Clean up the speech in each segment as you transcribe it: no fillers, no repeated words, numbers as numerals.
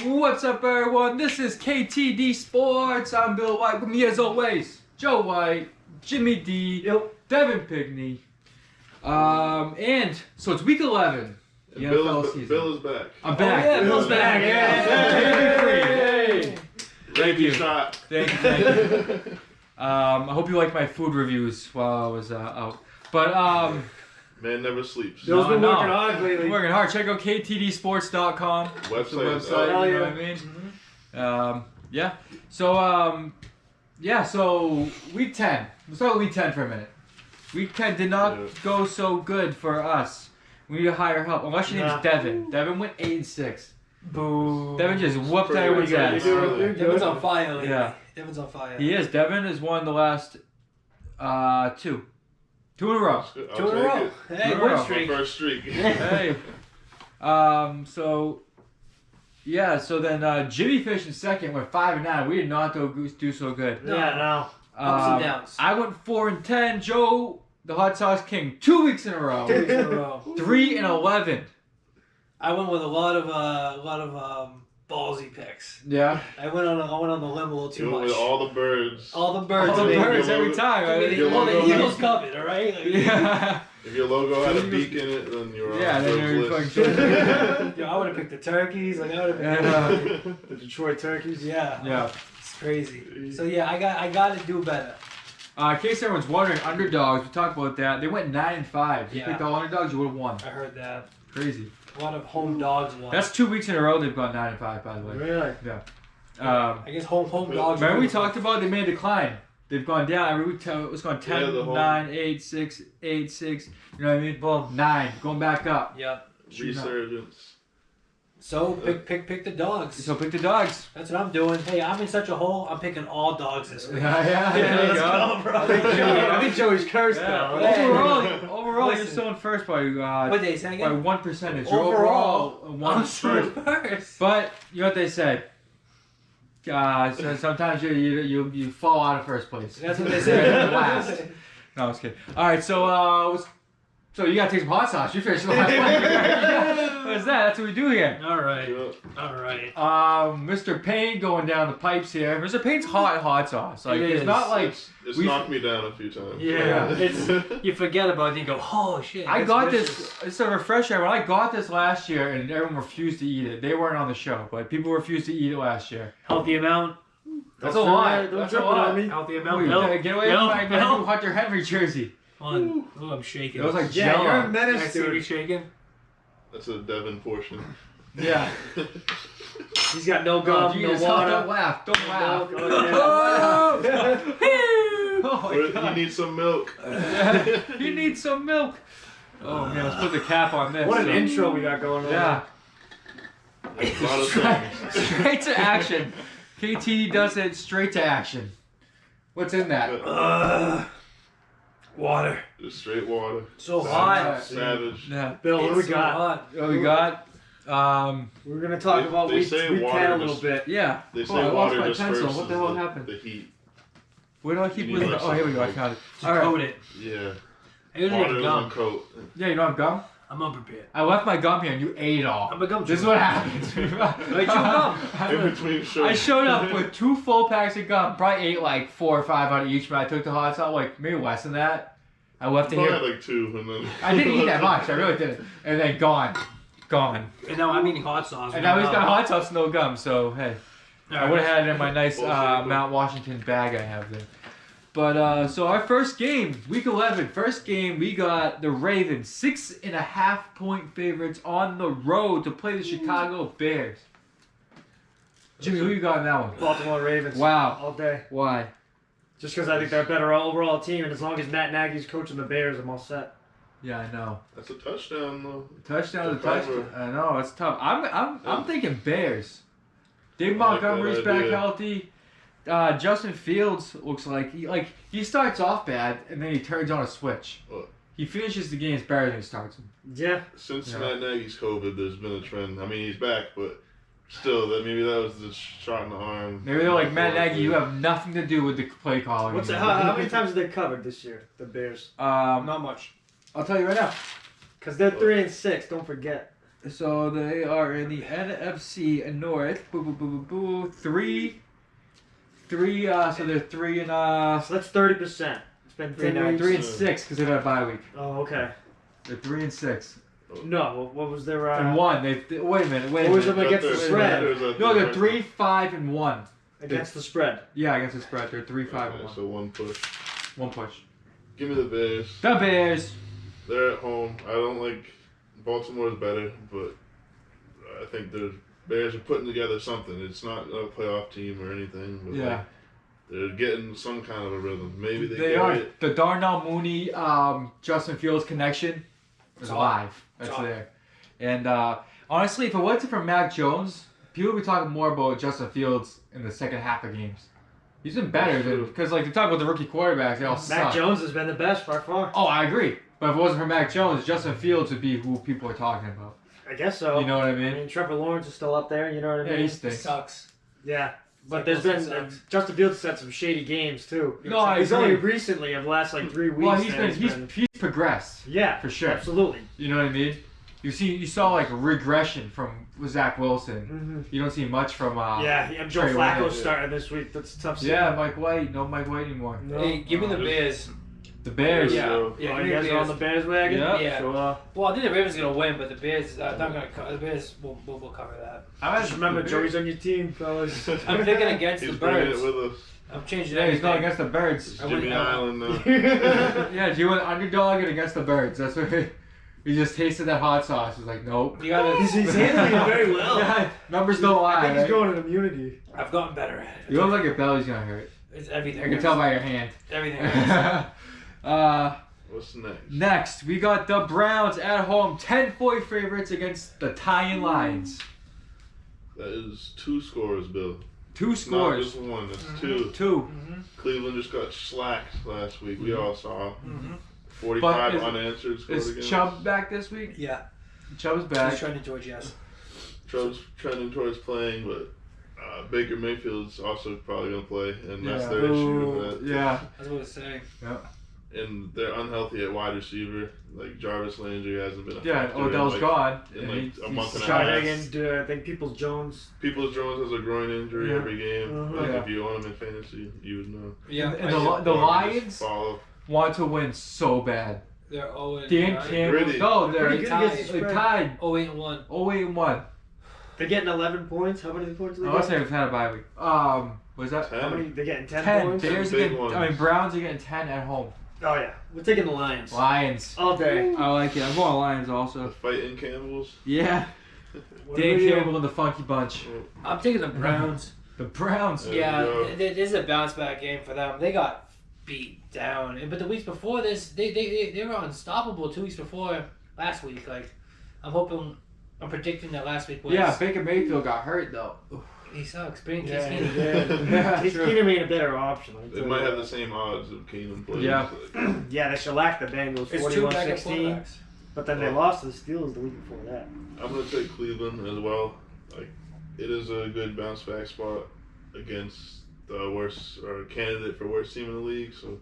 What's up, everyone? This is KTD Sports. I'm Bill White. With me, as always, Joe White, Jimmy D, Devin Pigney. And so it's week 11. Bill is back. I'm back. Oh, yeah, Bill's back. Hey. Thank you. Shot. Thank you. I hope you liked my food reviews while I was out. But Man never sleeps. Bill's been working hard lately. working hard. Check out ktdsports.com. Website. The website, you know what I mean? Yeah. So week 10. Let's start with week 10 for a minute. Week 10 did not go so good for us. We need to hire help. Unless your name's Devin. Devin went 8-6. Boo. Devin just whooped everyone's ass. Devin's on fire lately. Yeah. Devin's on fire. He is. Devin has won the last 2. 2 in a row. Two in a row. Hey, Two in a row. win streak. First streak. Hey. So then Jimmy Fish in second went 5-9. We did not do so good. Yeah, no. Ups and downs. I went 4-10. Joe, the Hot Sauce King, 2 weeks in a row. 2 weeks in a row. 3-11. I went with a lot of ballsy picks. Yeah. I went on the limb a little too You went much. with all the birds. All the birds. All the baby. birds every time. I mean, Your the logo Eagles covered, all right? Like, Yeah. If your logo had a beak in it, then you're on Yeah, then you're Bill's fucking list. I would have picked the turkeys. Like I would have picked the Detroit turkeys. Yeah. Yeah. It's crazy. So yeah, I got to do better. In case everyone's wondering, Underdogs, we talked about that. They went 9-5. If you Yeah. picked all Underdogs, you would have won. I heard that. Crazy. A lot of home dogs won. That's 2 weeks in a row they've gone 9-5, by the way. Really? Yeah. I guess home dogs. Remember we talked about they made a decline. They've gone down every week. It was going 10, 9, 8, 6, 8, 6. You know what I mean? Boom, 9. Going back up. Yep. Resurgence. So pick the dogs. So pick the Dogs. That's what I'm doing. Hey, I'm in such a hole. I'm picking all dogs this week. Yeah, there you let's go. bro. I think Joey's cursed Yeah. though. Overall, you're Listen. still in first by What they say by again? 1%. Overall, one I'm still first. first. But you know what they say. So sometimes you fall out of first place. That's what they You're say. last. No, I was kidding. All right, so you gotta take some hot sauce. You finished the last one. What is that? That's what we do here. All right. Yep. All right. Mr. Payne going down the pipes here. Mr. Payne's hot sauce. Like It it's is. not like It's we- knocked me down a few times. Yeah. It's you forget about it and you go, oh shit. I that's got delicious. this. It's a refresher. When I got this last year, and everyone refused to eat it. They weren't on the show, but people refused to eat it last year. Healthy amount. That's a lot. Don't That's a drip it lot. on me. Healthy Ooh, amount. you Bill. gotta get away Bill. from my Bill. Hunter Henry jersey. Oh, I'm shaking. It was like Yeah, Jello. you're a I menace, see me dude. shaking. That's a Devin portion. Yeah. He's got no Oh, gum, no Jesus, water. don't laugh. Don't laugh. Oh, Oh my You God. need some milk. You need some milk. Oh man, let's put the cap on this. What an So- intro we got going on. Yeah. A lot of things. Straight to action. KT does it straight to action. What's in that? Water. Just straight water. So hot. Savage. Yeah. Bill, what do we It's so got? hot. What we got? We're going to talk They- about they week say 10 water a little just- bit. Yeah. They say Oh, I lost water my disperses pencil. What the hell happened? the heat. Where do I keep You need losing? like Oh, here we go. I something found it. To All right. coat it. Yeah. I usually Water have doesn't gum. coat. Yeah, you don't have gum? I'm unprepared. I left my gum here and you ate it all. I'm a gum This is chewer. what happens. I chew gum. In between shows. I showed up with 2 full packs of gum. Probably ate like 4 or 5 out of each, but I took the hot sauce, like maybe less than that. I left it Probably here. had like 2 and then. I didn't eat that much. I really didn't. And then gone. And now I'm eating hot sauce. And now he's got hot sauce, no gum. So hey, All I right. would have had it in my nice Bullshit. Mount Washington bag I have there. But so our first game, week 11, first game, we got the Ravens 6.5 point favorites on the road to play the Chicago Bears. Jimmy, who you got in that one? Baltimore Ravens. Wow. All day. Why? Just because I think they're a better overall team, and as long as Matt Nagy's coaching the Bears, I'm all set. Yeah, I know. That's a touchdown though. Touchdown to The cover. touchdown. I know it's tough. I'm thinking Bears. Dave I like that Montgomery's back idea. healthy. Justin Fields looks like he starts off bad and then he turns on a switch. What? He finishes the games better than he starts them. Yeah. Since Yeah. Matt Nagy's COVID, there's been a trend. I mean, he's back, but still, maybe that was the shot in the arm. Maybe they're like, Matt Nagy, you have nothing to do with the play calling. What's anymore." how many times have they covered this year, the Bears? Not Not much. I'll tell you right now. Because they're 3-6. Don't forget. So they are in the NFC North. Boo, boo, boo, boo, boo. Three. So they're 3 and So that's 30%. It's been 3 nights. 3 and 6 because they've had a bye week. Oh, okay. They're 3 and 6 No, what was their... and 1. Wait a minute. What was them against the spread? No, they're 3, 5 and 1. Against the spread. Yeah, against the spread, they're 3, 5 and 1. So one push. One push. Give me the Bears. The Bears. They're at home. I don't like Baltimore's better, but I think the Bears are putting together something. It's not a playoff team or anything, but Yeah. they're getting some kind of a rhythm. Maybe they are. it. The Darnell Mooney, Justin Fields connection is alive. That's there. And honestly, if it wasn't for Mac Jones, people would be talking more about Justin Fields in the second half of games. He's been better than because like they talk about the rookie quarterbacks, they all suck. Mac Jones has been the best by far. Oh, I agree. But if it wasn't for Mac Jones, Justin Fields would be who people are talking about. I guess so. You know what I I mean? mean, Trevor Lawrence is still up there. You know what I mean? Yeah, he He stinks. sucks. Yeah. But Like, there's been sucks. Justin Fields had some shady games too. No, I He's agree. only recently, of the last like 3 weeks. Well, that he's progressed yeah, for sure. absolutely. You know what I mean? You saw like regression from Zach Wilson. Mm-hmm. You don't see much from Yeah, and Joe Trey Flacco Lance. starting this week. That's a tough. Yeah, Mike White. No Mike White anymore. No. Hey, give me the Just- Bears. The Bears. Yeah. Oh, Yeah, you guys are on the Bears wagon? Yeah. Yeah. Sure. Well, I think the Ravens are gonna win, but the Bears, not gonna. The Bears will cover that. I Just remember, Joey's on your team, fellas. I'm picking against He's the bringing Birds. it with us. I'm changing Yeah, he's going everything. against the Birds. It's I wouldn't Jimmy know. Island now. Yeah, do you want underdog and against the Birds? That's what he just tasted that hot sauce. He's like, nope. You gotta. He's handling it very well. Yeah, numbers don't lie. I think he's right? going in immunity. I've gotten better at it. You look like your belly's gonna hurt. It's everything. I can tell by your hand. Everything. What's next? Next, we got the Browns at home, 10-point favorites against the Italian Lions. That is 2 scores, Bill. 2 Not scores. just one. That's 2. 2. Mm-hmm. Cleveland just got slacked last week. We all saw. Mm-hmm. 45 But unanswered scores Is against. Chubb back this week? Yeah. Chubb's He's back. trying to George, yes. Chubb's trending towards playing, but Baker Mayfield's also probably going to play, and that's Yeah. their issue. That, Yeah. I was going to say. And they're unhealthy at wide receiver. Like Jarvis Landry hasn't been a Yeah, factor Odell's in, gone. in and like he's- a month and a shot half. against- And I think Peoples Jones. Peoples Jones has a groin injury Yeah. every game. Mhm. Like Yeah. if you own him in fantasy, you would know. Yeah. And I the, do. the Or Lions just follow. want to win so bad. They're 0 Dan Campbell. Gritty. No, they're Pretty good tied. against the they spread. tied 0-8-1. 0-8-1. They're getting 11 points. How many points are they I was getting? saying we've had a bye week. Was that 10. How many? They're getting 10, 10? points? Bears are Big getting, ones. I mean, Browns are getting 10 at home. Oh yeah, we're taking the Lions Lions. all day. I like it. I'm going Lions The also. fighting Campbells. Yeah. What Dan about you? Campbell and the Funky Bunch. I'm taking the Browns. The Browns. There Yeah, we go. this is a bounce back game for them. They got beat down, but the weeks before this, they were unstoppable. 2 weeks before last week, like I'm predicting that last week was. Yeah, Baker Mayfield got hurt though. He sucks. Bring Yeah, Case yeah. Keenum. Yeah, He's true. Keenum ain't a better option. I'll They tell might you have that. the same odds of Keenum playing. Yeah. Yeah, they shellacked the Bengals It's 2 backup 41-16, quarterbacks. but then they lost to the Steelers the week before that. I'm gonna take Cleveland as well. Like, it is a good bounce back spot against the worst or candidate for worst team in the league. So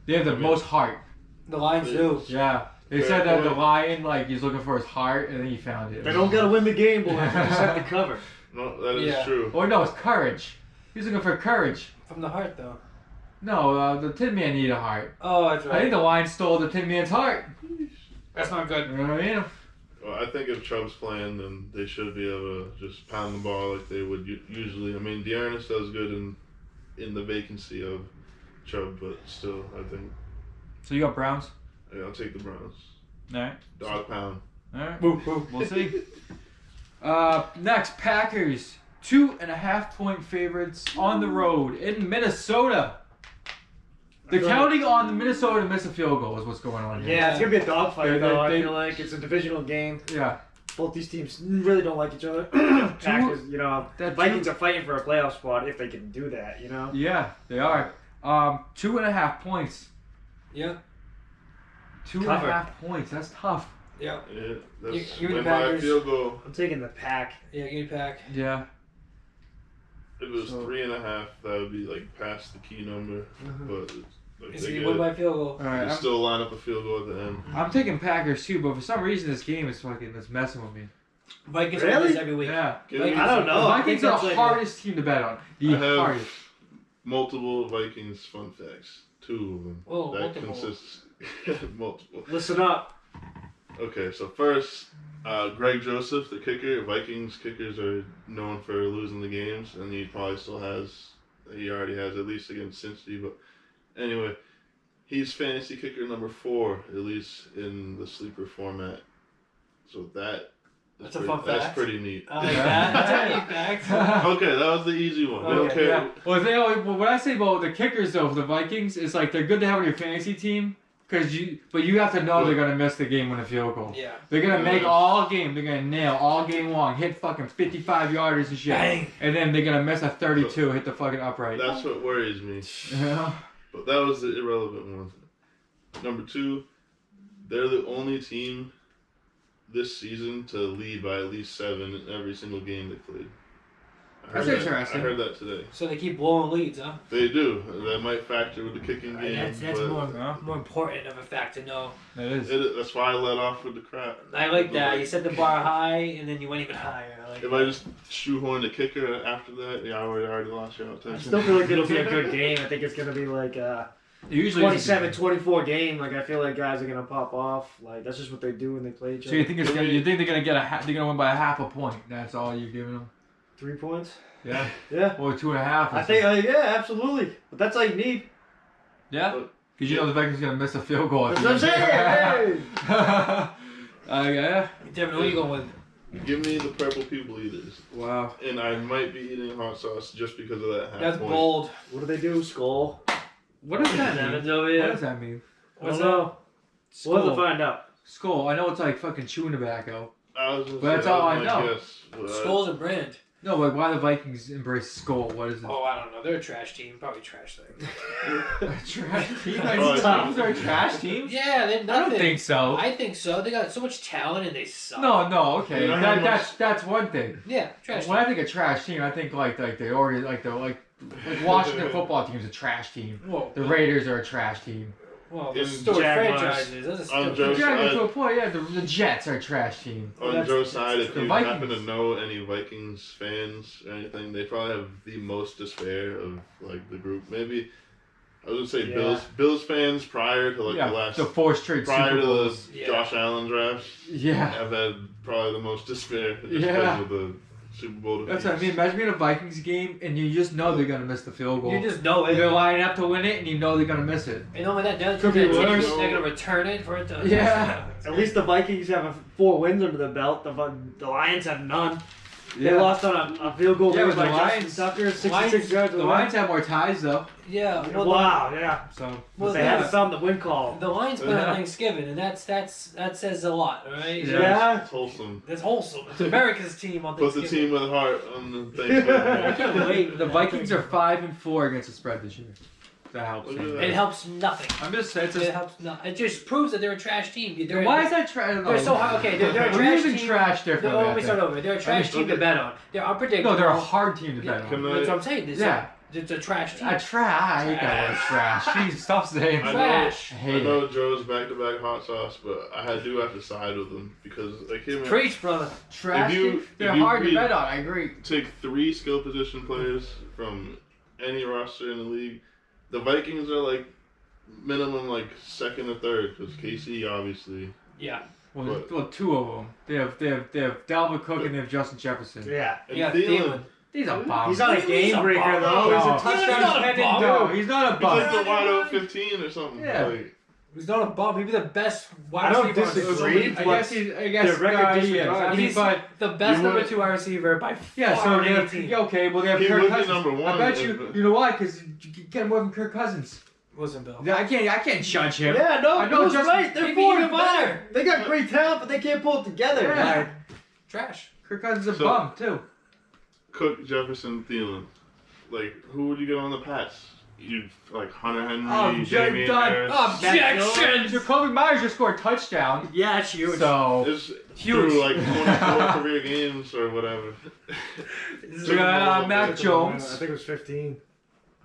They have the most heart. The Lions do. Yeah. They Fair said that the point. Lion, like, he's looking for his heart, and then he found it. They don't gotta win the game, boys. They just have to cover. no, that is Yeah. true. Or no, it's courage. He's looking for courage. From the heart, though. No, the Tin Man need a heart. Oh, that's I think right. the Lion stole the Tin Man's heart. That's not good. You know what I mean? Well, I think if Chubb's playing, then they should be able to just pound the ball like they would usually. I mean, Dearness does good in the vacancy of Chubb, but still, I think So you got Browns? I'll take the Browns. Alright. Dog pound. Alright. Boo, boo. We'll see. Next, Packers. 2.5-point favorites on the road in Minnesota. They're counting on the Minnesota to miss a field goal is what's going on here. Yeah, it's gonna be a dogfight They- though. I they- feel like it's a divisional game. Yeah. Both these teams really don't like each other. Packers, you know, that Vikings are fighting for a playoff spot if they can do that. You know. Yeah, they are. 2.5 points. Yeah. 2.5 points. That's tough. Yeah. Yeah, that's Give me the win by a Packers. field goal. I'm taking the pack. Yeah, give me Pack. Yeah. If it was So- 3.5, that would be like past the key number. Mm-hmm. But Like, It's they a get win it. by field goal. All right, They still line up a field goal at the end. I'm taking Packers too, but for some reason this game is fucking it's messing with me. Vikings Really? win this every week. Yeah. Give me I don't know. The I Vikings think are the that's hardest team to bet on. The I have- hardest. multiple Vikings fun facts. 2 of them. Oh, that multiple. consists multiple. Listen up. Okay, so first, Greg Joseph, the kicker. Vikings kickers are known for losing the games, and he probably still has. He already has, at least against Cincy. But anyway, he's fantasy kicker number 4, at least in the sleeper format. So That's a fun That's fact. pretty neat. I like that. That's a neat fact. Okay, that was the easy one. We don't Okay, care. Yeah. Well, what I say about the kickers though, for the Vikings, is like they're good to have on your fantasy team, but you have to know they're gonna miss the game with a field goal. Yeah. They're gonna make all game. They're gonna nail all game long, hit fucking 55 yarders and shit, Bang. and then they're gonna miss a 32, hit the fucking upright. That's what worries me. Yeah. But that was the irrelevant one. Number 2, they're the only team this season to lead by at least 7 in every single game they played. That's interesting. I heard that today. So they keep blowing leads, huh? They do. That might factor with the kicking game. That's but more important of a fact to know. That is. that's why I let off with the crap. I like that. You set the bar high and then you went even higher. I like If that. I just shoehorn the kicker after that, yeah, I already lost your I attention. still feel like it'll be a good game. I think it's going to be like a It usually is. 27-24 game. Like, I feel like guys are going to pop off. Like, that's just what they do when they play each So other. you think they're gonna get they're gonna win by a half a point? That's all you're giving them? 3 points? Yeah. Yeah. Or 2.5. Or I think, yeah, absolutely. But that's all you need. Yeah. Because you know the Vikings are gonna miss a field goal. That's what I'm saying. Hey. Yeah. Devin, who are you going with? Give me the purple people eaters. Wow. And I might be eating hot sauce just because of that half That's point. bold. What do they do? Skull. What does that mean? Devin's over What here. does that mean? What's I don't know. We'll have to find out. Skull. I know it's like fucking chewing tobacco. I was gonna But that's say, all that I was my know. guess, but Skull's a brand. No, like why the Vikings embrace Skull? What is it? Oh, I don't know. They're a trash team. Probably trash thing. A trash team? Oh, These yeah. teams are trash teams? Yeah, they're I nothing. don't think so. I think so. They got so much talent and they suck. No, okay. You know how much- That's one thing. Yeah, trash When team. I think of trash team, I think like Washington football team's a trash team. Whoa. The Raiders are a trash team. Well, the In Stewart Jaguars. franchises. Those are On still Joe's Yeah, side, to a point, yeah. The Jets are a trash team. on That's- Joe's side, if the you Vikings. happen to know any Vikings fans or anything, they probably have the most despair of like the group. Maybe I was gonna say Yeah. Bills fans prior to like Yeah, the last the 4 straight prior Super to Bowls. the Yeah. Josh Allen drafts Yeah. have had probably the most despair just Yeah. because of the Super Bowl defeats. That's what I mean. Imagine being a Vikings game and you just know they're gonna miss the field goal. You just know it. They're lining up to win it and you know they're gonna miss it. And only that does Could be they're worse. gonna return it for it to. Yeah. At least the Vikings have 4 wins under the belt. The Lions have none. They lost on a field goal Yeah, made but by the Justin Lions- Tucker, 66 Lions- yards. The Lions have more ties though. Yeah. Well, Wow, yeah. So Well, they yeah. haven't found the win call. The Lions play Yeah. on Thanksgiving, and that says a lot, all right? Yeah. It's wholesome. That's wholesome. It's America's team on Put the Thanksgiving. team with heart on the I Thanksgiving. can't wait. the Vikings are 5-4 against the spread this year. That helps. Look at that. It helps nothing. I'm just saying. It helps not. It just proves that they're a trash team. They're, Why is that trash? They're so high. Okay, they're a We're trash using team. trash differently. Let I me start think. over. They're a trash team to bet on. They're unpredictable. No, they're a hard team to bet Yeah. on. Can That's what I'm saying. It's Yeah. It's a trash team. I hate that word trash. Jeez, stop saying I it. Trash. I I hate it. know Joe's back-to-back hot sauce, but I do have to side with him because like him. Preach, brother. Trash If you- team? They're if you hard to read- bet on. I agree. Take 3 skill position players from any roster in the league. The Vikings are like minimum like second or third because KC obviously. Yeah. But- 2 of them. They have Dalvin Cook and they have Justin Jefferson. Yeah. And Yeah, Thielen, Thielen. He's a bum. He's not a game breaker, bum. though. He's No. a touchdown He's not a dependent bum. No, dude. he's not a he's bum. like the wide open 15 or something. Yeah. Like, He's not a bum. He'd be the best wide I don't receiver. on the disagree. league. I guess Their record he is. disregard. I mean, He's but the best You number would- 2 wide receiver by yeah, far so on they any have, team. okay, well they have He Kirk would be Cousins. number one I bet if- you know why? Because you get more than Kirk Cousins. Listen, Bill. I can't judge him. Yeah, no, I know Bill's Justin- right. They're maybe 4 even and 5. better. They got great talent, but they can't pull it together. Yeah. Like, Trash. Kirk Cousins is a So- bum too. Cook, Jefferson, Thielen. Like, who would you get on the Pats? You'd like Hunter Henry, Oh, Damian done. Harris. Objection! Jacoby Myers just scored a touchdown. yeah, it's huge. So It's Huge. through like 24 career games or whatever. we got Mac I Jones. think it was 15.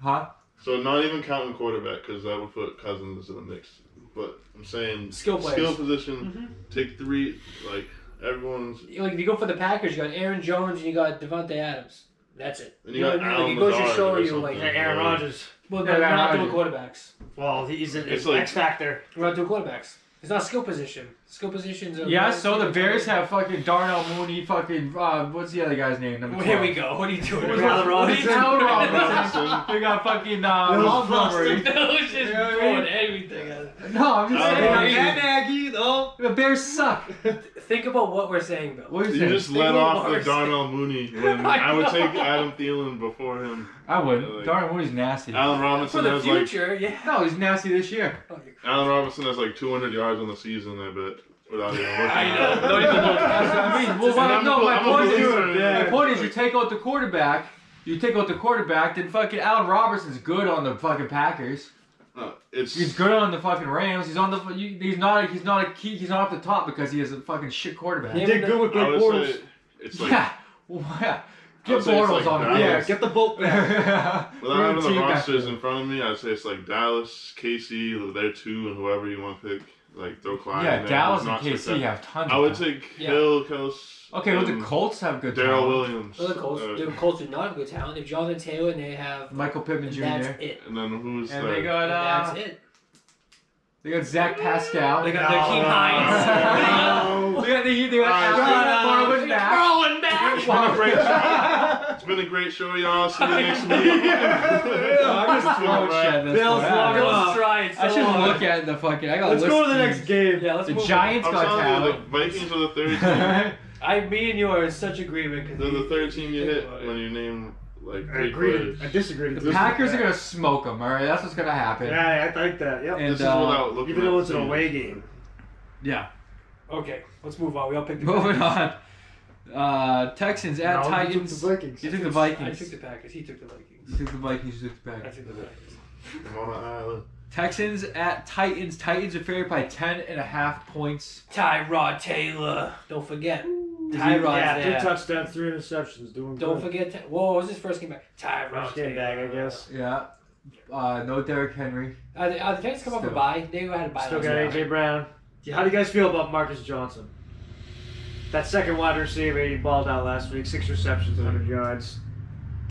Huh? So not even counting quarterback because that would put Cousins in the mix. But I'm saying Skill players. position. Take 3. Like everyone's. Like if you go for the Packers, you got Aaron Jones and you got Devontae Adams. That's it. And you got know what I mean? Allen Like, it goes to Lazard show or you something. like Aaron Rodgers. Well, Yeah, we're Aaron not doing Rodgers. quarterbacks. Well, he's an It's like- X factor. We're not doing quarterbacks. It's not skill position. Skill positions are. Yeah, so the Bears have fucking Darnell Mooney, fucking what's the other guy's name? Number Well, here 12. we go. What are you doing? Who's Allen Robinson. Allen Robinson. Robinson. We got fucking Boston. Montgomery. That was just Yeah, I throwing mean- everything at it. No, I'm just Allen saying. Robinson. Nagy, though. The Bears suck. Think about what we're saying, Bill. What is You it? just Think let about off what the we're saying. Darnell Mooney when I I would know. take Adam Thielen before him. I wouldn't. Like- Darnell Mooney's nasty. Allen For Robinson the has like future, yeah. No, he's nasty this year. Oh, you're- Allen Robinson has like 200 yards on the season. I bet without even looking. I at know. it. Don't even look. That's what I mean. Well, I'm no, my a point believer in is, that. my point is, you take out the quarterback. You take out the quarterback, then fucking Allen Robinson's good on the fucking Packers. It's He's good on the fucking Rams. He's on the. He's not a key. He's not off the top because he has a fucking shit quarterback. He did good with I Blake would Bortles. say it's like Yeah. Well, yeah. I Get would say it's Bortles like on Dallas. the Yeah, get the boat back. without We're a having the team back rosters there. in front of me. I'd say it's like Dallas, KC, they're 2, and whoever you want to pick. Like throw Clyde. Yeah, in there, Dallas who's and not KC spectacular. have tons. I of would talent. take Yeah. Hill, Kels. Okay, well the and Colts have good Darrell talent. Williams. Well, the Colts do not have good talent. They have Jonathan Taylor and they have. Michael Pittman And Jr. that's it. And then who's And there? they got And that's it. They got Zach Pascal. They got Keem Hines. They got Marlon Mack. Throwing back. It's been a great show. It's been a great show, y'all. See you next week. I'm just throwing shit at this Bill's point. logging Bill's off. trying so I should hard. look at the fucking. I got. Let's go to the listings. next game. Yeah, let's The move Giants I'm got telling you, talent. the Vikings are the third team. Me and you are in such agreement. 'Cause They're the third team you hit Think about it. when you name like I 3 agree. players. I disagree. The Packers are gonna smoke them. All right, that's what's gonna happen. Yeah, I think that. Yep. And This is without looking Even at though it's the an team. away game. yeah. Okay, let's move on. We all picked the Moving Packers. on. Texans at No, you Titans. took the Vikings. You took the I Vikings. took the Packers. He took the Vikings. You took the Vikings. You took the I Packers. took the Vikings. I'm on an island. Texans at Titans. Titans are favored by 10.5 points. Tyrod Taylor. Don't forget. Yeah, Tyrod's 2 there. touchdowns, 3 interceptions. Doing Don't good. forget. Whoa, was his first game back? Tyrod First game back, I guess. Yeah. No Derrick Henry. The Titans come off a Still. bye. They had a bye. Still last got week. AJ Brown. How do you guys feel about Marcus Johnson? That second wide receiver, he balled out last week. 6 receptions, 100 yards.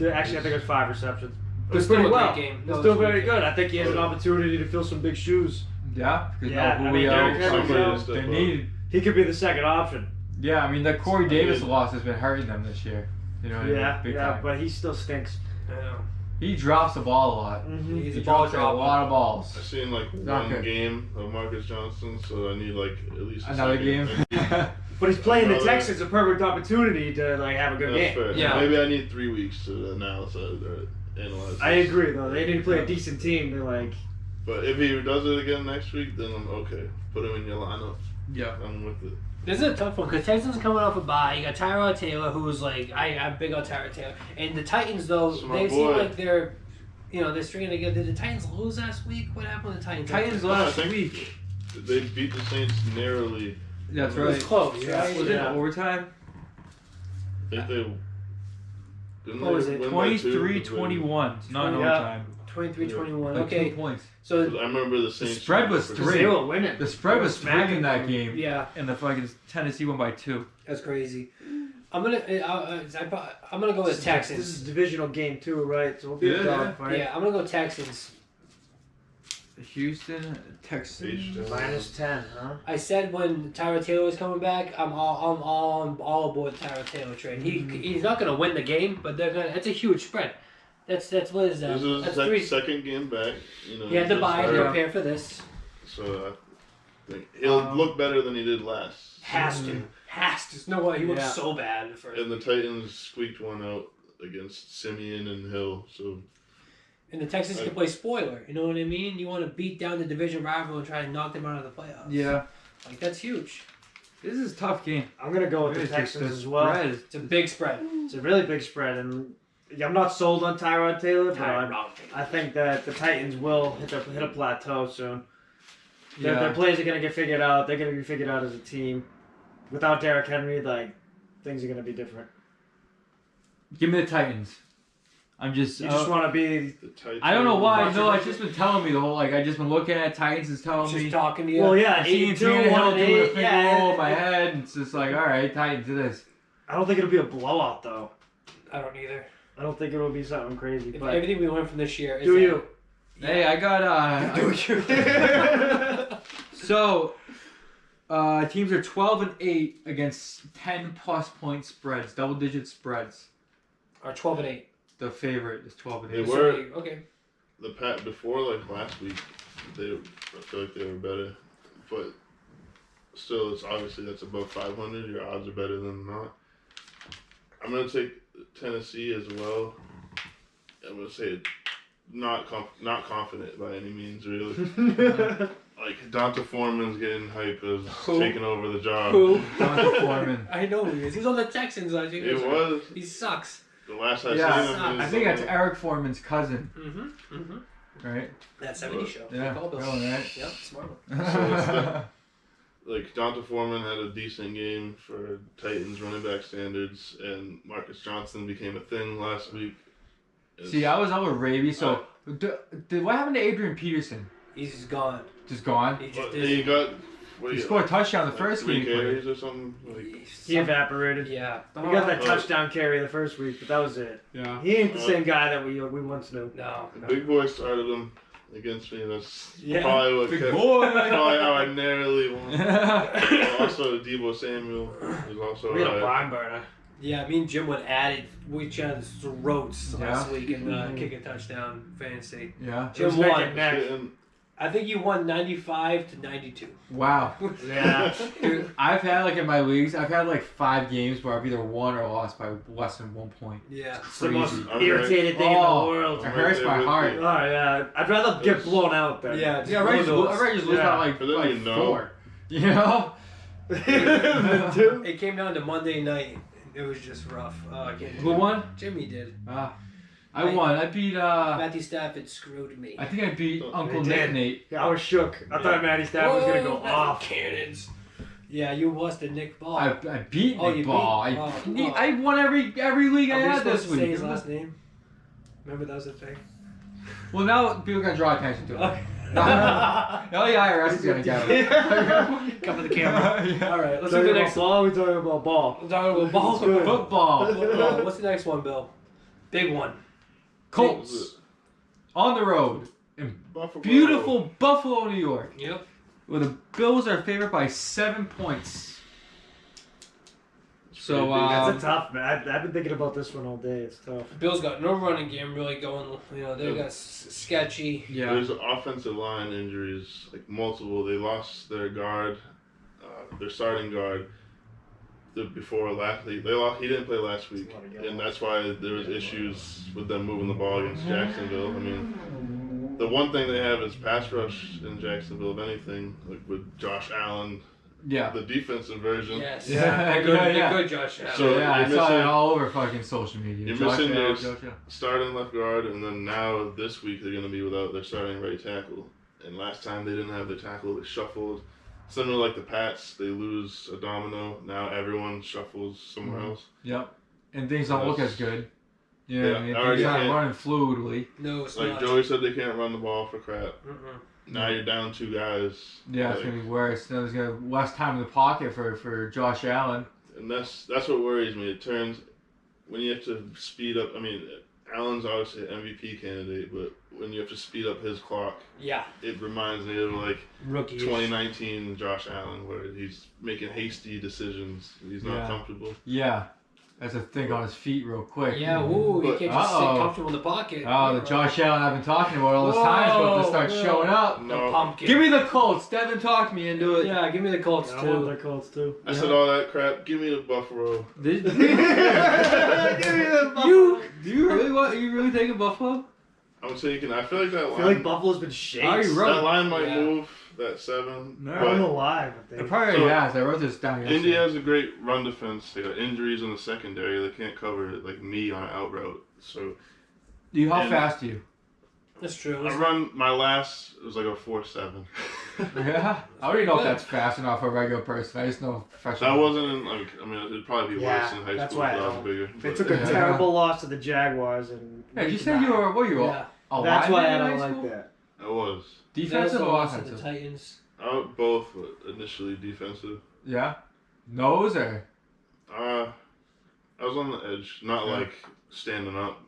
Actually, I think it was 5 receptions. It was But pretty still a well. great game. It's still very good. I think he has an opportunity to fill some big shoes. Yeah. Because Yeah, I mean, Julio, Derrick Henry, somebody so- they need. He could be the second option. Yeah, I mean the Corey Davis Yeah. loss has been hurting them this year. You know what I mean? Yeah, Big yeah, time. but he still stinks. I know. He drops the ball a lot. Mm-hmm. He's He a ball drops a dropper. lot of balls. I've seen like Not one good. game of Marcus Johnson, so I need like at least a Another second. game. But he's playing the Another- Texans, a perfect opportunity to like have a good That's game. fair. Yeah. Maybe I need 3 weeks to analyze I this. agree, though. They need to play a decent team. They're like, But if he does it again next week, then I'm okay. Put him in your lineup. Yeah. I'm with it. This is a tough one because Texans coming off a bye. You got Tyrod Taylor, who's like I'm big on Tyrod Taylor, and the Titans though That's my they seem boy. like they're stringing together. Did the Titans lose last week? What happened to the Titans? Titans I last think- week. They beat the Saints narrowly. That's It was right. close, Yeah. right? Was it Yeah. overtime? I think they. Didn't What was they it? win by 2? 23-21. It's not in Yeah. overtime. 23-21. Like Okay, 2 points. so I remember the The Saints. spread was because 3. they were winning. The spread was 3 in that them. game. yeah, And the fucking Tennessee won by 2. that's crazy. I'm gonna go with This Texans. is a divisional game too, right? So it'll be Yeah, a dogfight. Yeah, I'm gonna go Texans. Houston, Texans. Minus 10, huh? I said when Tyrod Taylor was coming back, I'm all aboard the Tyrod Taylor train. He's not gonna win the game, but they're gonna. It's a huge spread. That's what is that? This is That's his 3. second game back. You know, He had to just buy to hurt. prepare for this. So I think he'll look better than he did last. Has to. There's no way. He looked Yeah. so bad at first. And the Titans squeaked one out against Simeon and Hill. So And the Texans can play spoiler. You know what I mean? You want to beat down the division rival and try to knock them out of the playoffs. Yeah. Like, that's huge. This is a tough game. I'm going to go with the It's Texans just as well. spread is- It's a big spread. It's a really big spread, and I'm not sold on Tyrod Taylor, but Tyrod I think that the Titans will hit a plateau soon. Their Yeah. plays are going to get figured out. They're going to be figured out as a team. Without Derrick Henry, like, things are going to be different. Give me the Titans. I'm just. You just want to be. The Titans. I don't know why. No, Buccaneers. it's just been telling me the whole. Like I just been looking at Titans is telling Just me. talking to you. Well, yeah, I'm seeing 8-2, Tannehill 1-8, doing a finger yeah. roll in my head. And it's just like, all right, Titans it is. I don't think it'll be a blowout though. I don't either. I don't think it'll be something crazy. If But everything we learned from this year is do that- you? Hey, I got Do you? So, teams are 12-8 against 10+ point spreads, double-digit spreads. Or 12-8. The favorite is 12-8. They were Okay. the Pat before like last week. I feel like they were better, but still, it's obviously that's above 500. Your odds are better than not. I'm gonna take Tennessee as well. I'm gonna say not confident by any means, really. Like Donta Foreman's getting hype as taking over the job. Who? Donta Foreman. I know who he is. He was on the Texans last year. It was He sucks. the last I Yeah, seen him. I think that's Eric Foreman's cousin, right? That 70 show. Yeah, Good call, Bill. right. Yep, smart one. Like Donta Foreman had a decent game for Titans running back standards, and Marcus Johnson became a thing last week. See, I was out with Ravy, so what happened to Adrian Peterson? He's just gone. Just gone? He just He got He scored a touchdown the like first 3 game. he played. carries or something. Like, He evaporated. Yeah. He got that touchdown carry the first week, but that was it. Yeah. He ain't the same guy that we once knew. No. the big boy started him against me. That's Yeah. probably what Big kept. boy! Probably how I narrowly won. Also, Debo Samuel is also. We had a barn burner. Yeah, me and Jim went at it with each other's throats last Yeah. week in kick a touchdown fantasy. Yeah. It was Jim neck won. and neck. And I think you won 95-92. Wow. Yeah. Dude, I've had like in my leagues, I've had like 5 games where I've either won or lost by less than 1 point. Yeah. It's the most Crazy. irritating thing in the Oh. world. It hurts my with heart. you. Oh yeah, I'd rather get blown out than. Yeah. Yeah, I'd rather just lose Yeah. by like, But then like you know. 4. You know? Two. It came down to Monday night. It was just rough. I can't Who won? Jimmy did. I won. I beat, Matthew Stafford screwed me. I think I beat Oh, Uncle they Nick did. Nate. Yeah, I was shook. I thought Matty Stafford was gonna go Whoa, off. Cannons. Yeah, you lost to Nick Ball. I beat Oh, Nick you Ball. beat- oh. I won every league I Are we had supposed this to say week. his last name? Remember that was the thing? Well, now people are gonna draw attention to it. Okay. Now the IRS is gonna get it. Come to the camera. Yeah. All right, let's do Talking the about next one. ball, we talking about ball. We're talking about ball. good. Football. Football. What's the next one, Bill? Big one. Colts on the road in Buffalo. beautiful Buffalo, New York, Yep. where the Bills are favored by 7 points. So That's a tough man. I've been thinking about this one all day. It's tough. Bills got no running game really going. You know, they got sketchy. yeah, There's offensive line injuries, like multiple. They lost their guard, their starting guard. Before last, they lost. He didn't play last week, and that's why there was issues with them moving the ball against Jacksonville. I mean, the one thing they have is pass rush in Jacksonville. If anything, like with Josh Allen, yeah. the defensive version. Yes. Yeah, They're good. yeah, They're yeah. good, Josh. Allen. So yeah, I you're saw missing- it all over fucking social media. You're Josh missing Allen, those- Josh Allen. Starting left guard, and then now this week they're going to be without their starting right tackle. And last time they didn't have their tackle, they shuffled. Similar like the Pats, they lose a domino. Now everyone shuffles somewhere else. Yep, and things don't look as good. You know what I Yeah, mean? I already Things aren't can't- running fluidly. No, it's Like not. Joey said, they can't run the ball for crap. Mm-mm. Now you're down 2 guys. Yeah, it's Like, gonna be worse. Now there's gonna be less time in the pocket for Josh Allen. and that's what worries me. It turns when you have to speed up. I mean, Allen's obviously an MVP candidate, but when you have to speed up his clock, Yeah. it reminds me of like Rookie. 2019 Josh Allen, where he's making hasty decisions. He's not Yeah. comfortable. Yeah, that's a thing on his feet real quick. Yeah. Ooh, you But- can't just sit Uh-oh. comfortable in the pocket. Oh, the Josh Allen I've been talking about all this time is about to start Whoa, showing up. The No, pumpkin. Give me the Colts. Devin talked me into it. Yeah, give me the Colts I want too. their Colts too. I said all that crap. Give me the Buffalo. Did- Give me the Buffalo. do you really want? You really taking Buffalo? I'm taking. I feel like that I line. feel like Buffalo's been shaking. Are you right? that line might Yeah. move. That 7. No. I don't But know why, but It they. probably So, has. I wrote this down yesterday. Indy has a great run defense. They got injuries in the secondary. They can't cover like me on an out route. So How and- fast are you? That's true. I run my last. It was like a 4.7. Yeah. I don't even know if that's fast enough for a regular person. I just know professional. That wasn't in, like. I mean, it'd probably be worse in high that's school why if I I was don't. bigger. They but- took a Yeah. terrible loss to the Jaguars and. Hey, you said you were. What you were? Yeah. A That's why I lineman in don't high like school? that. I was. Defensive or lost to the offensive? Titans. Both, but initially defensive. Yeah. Nose or? I was on the edge, not Yeah. like standing up.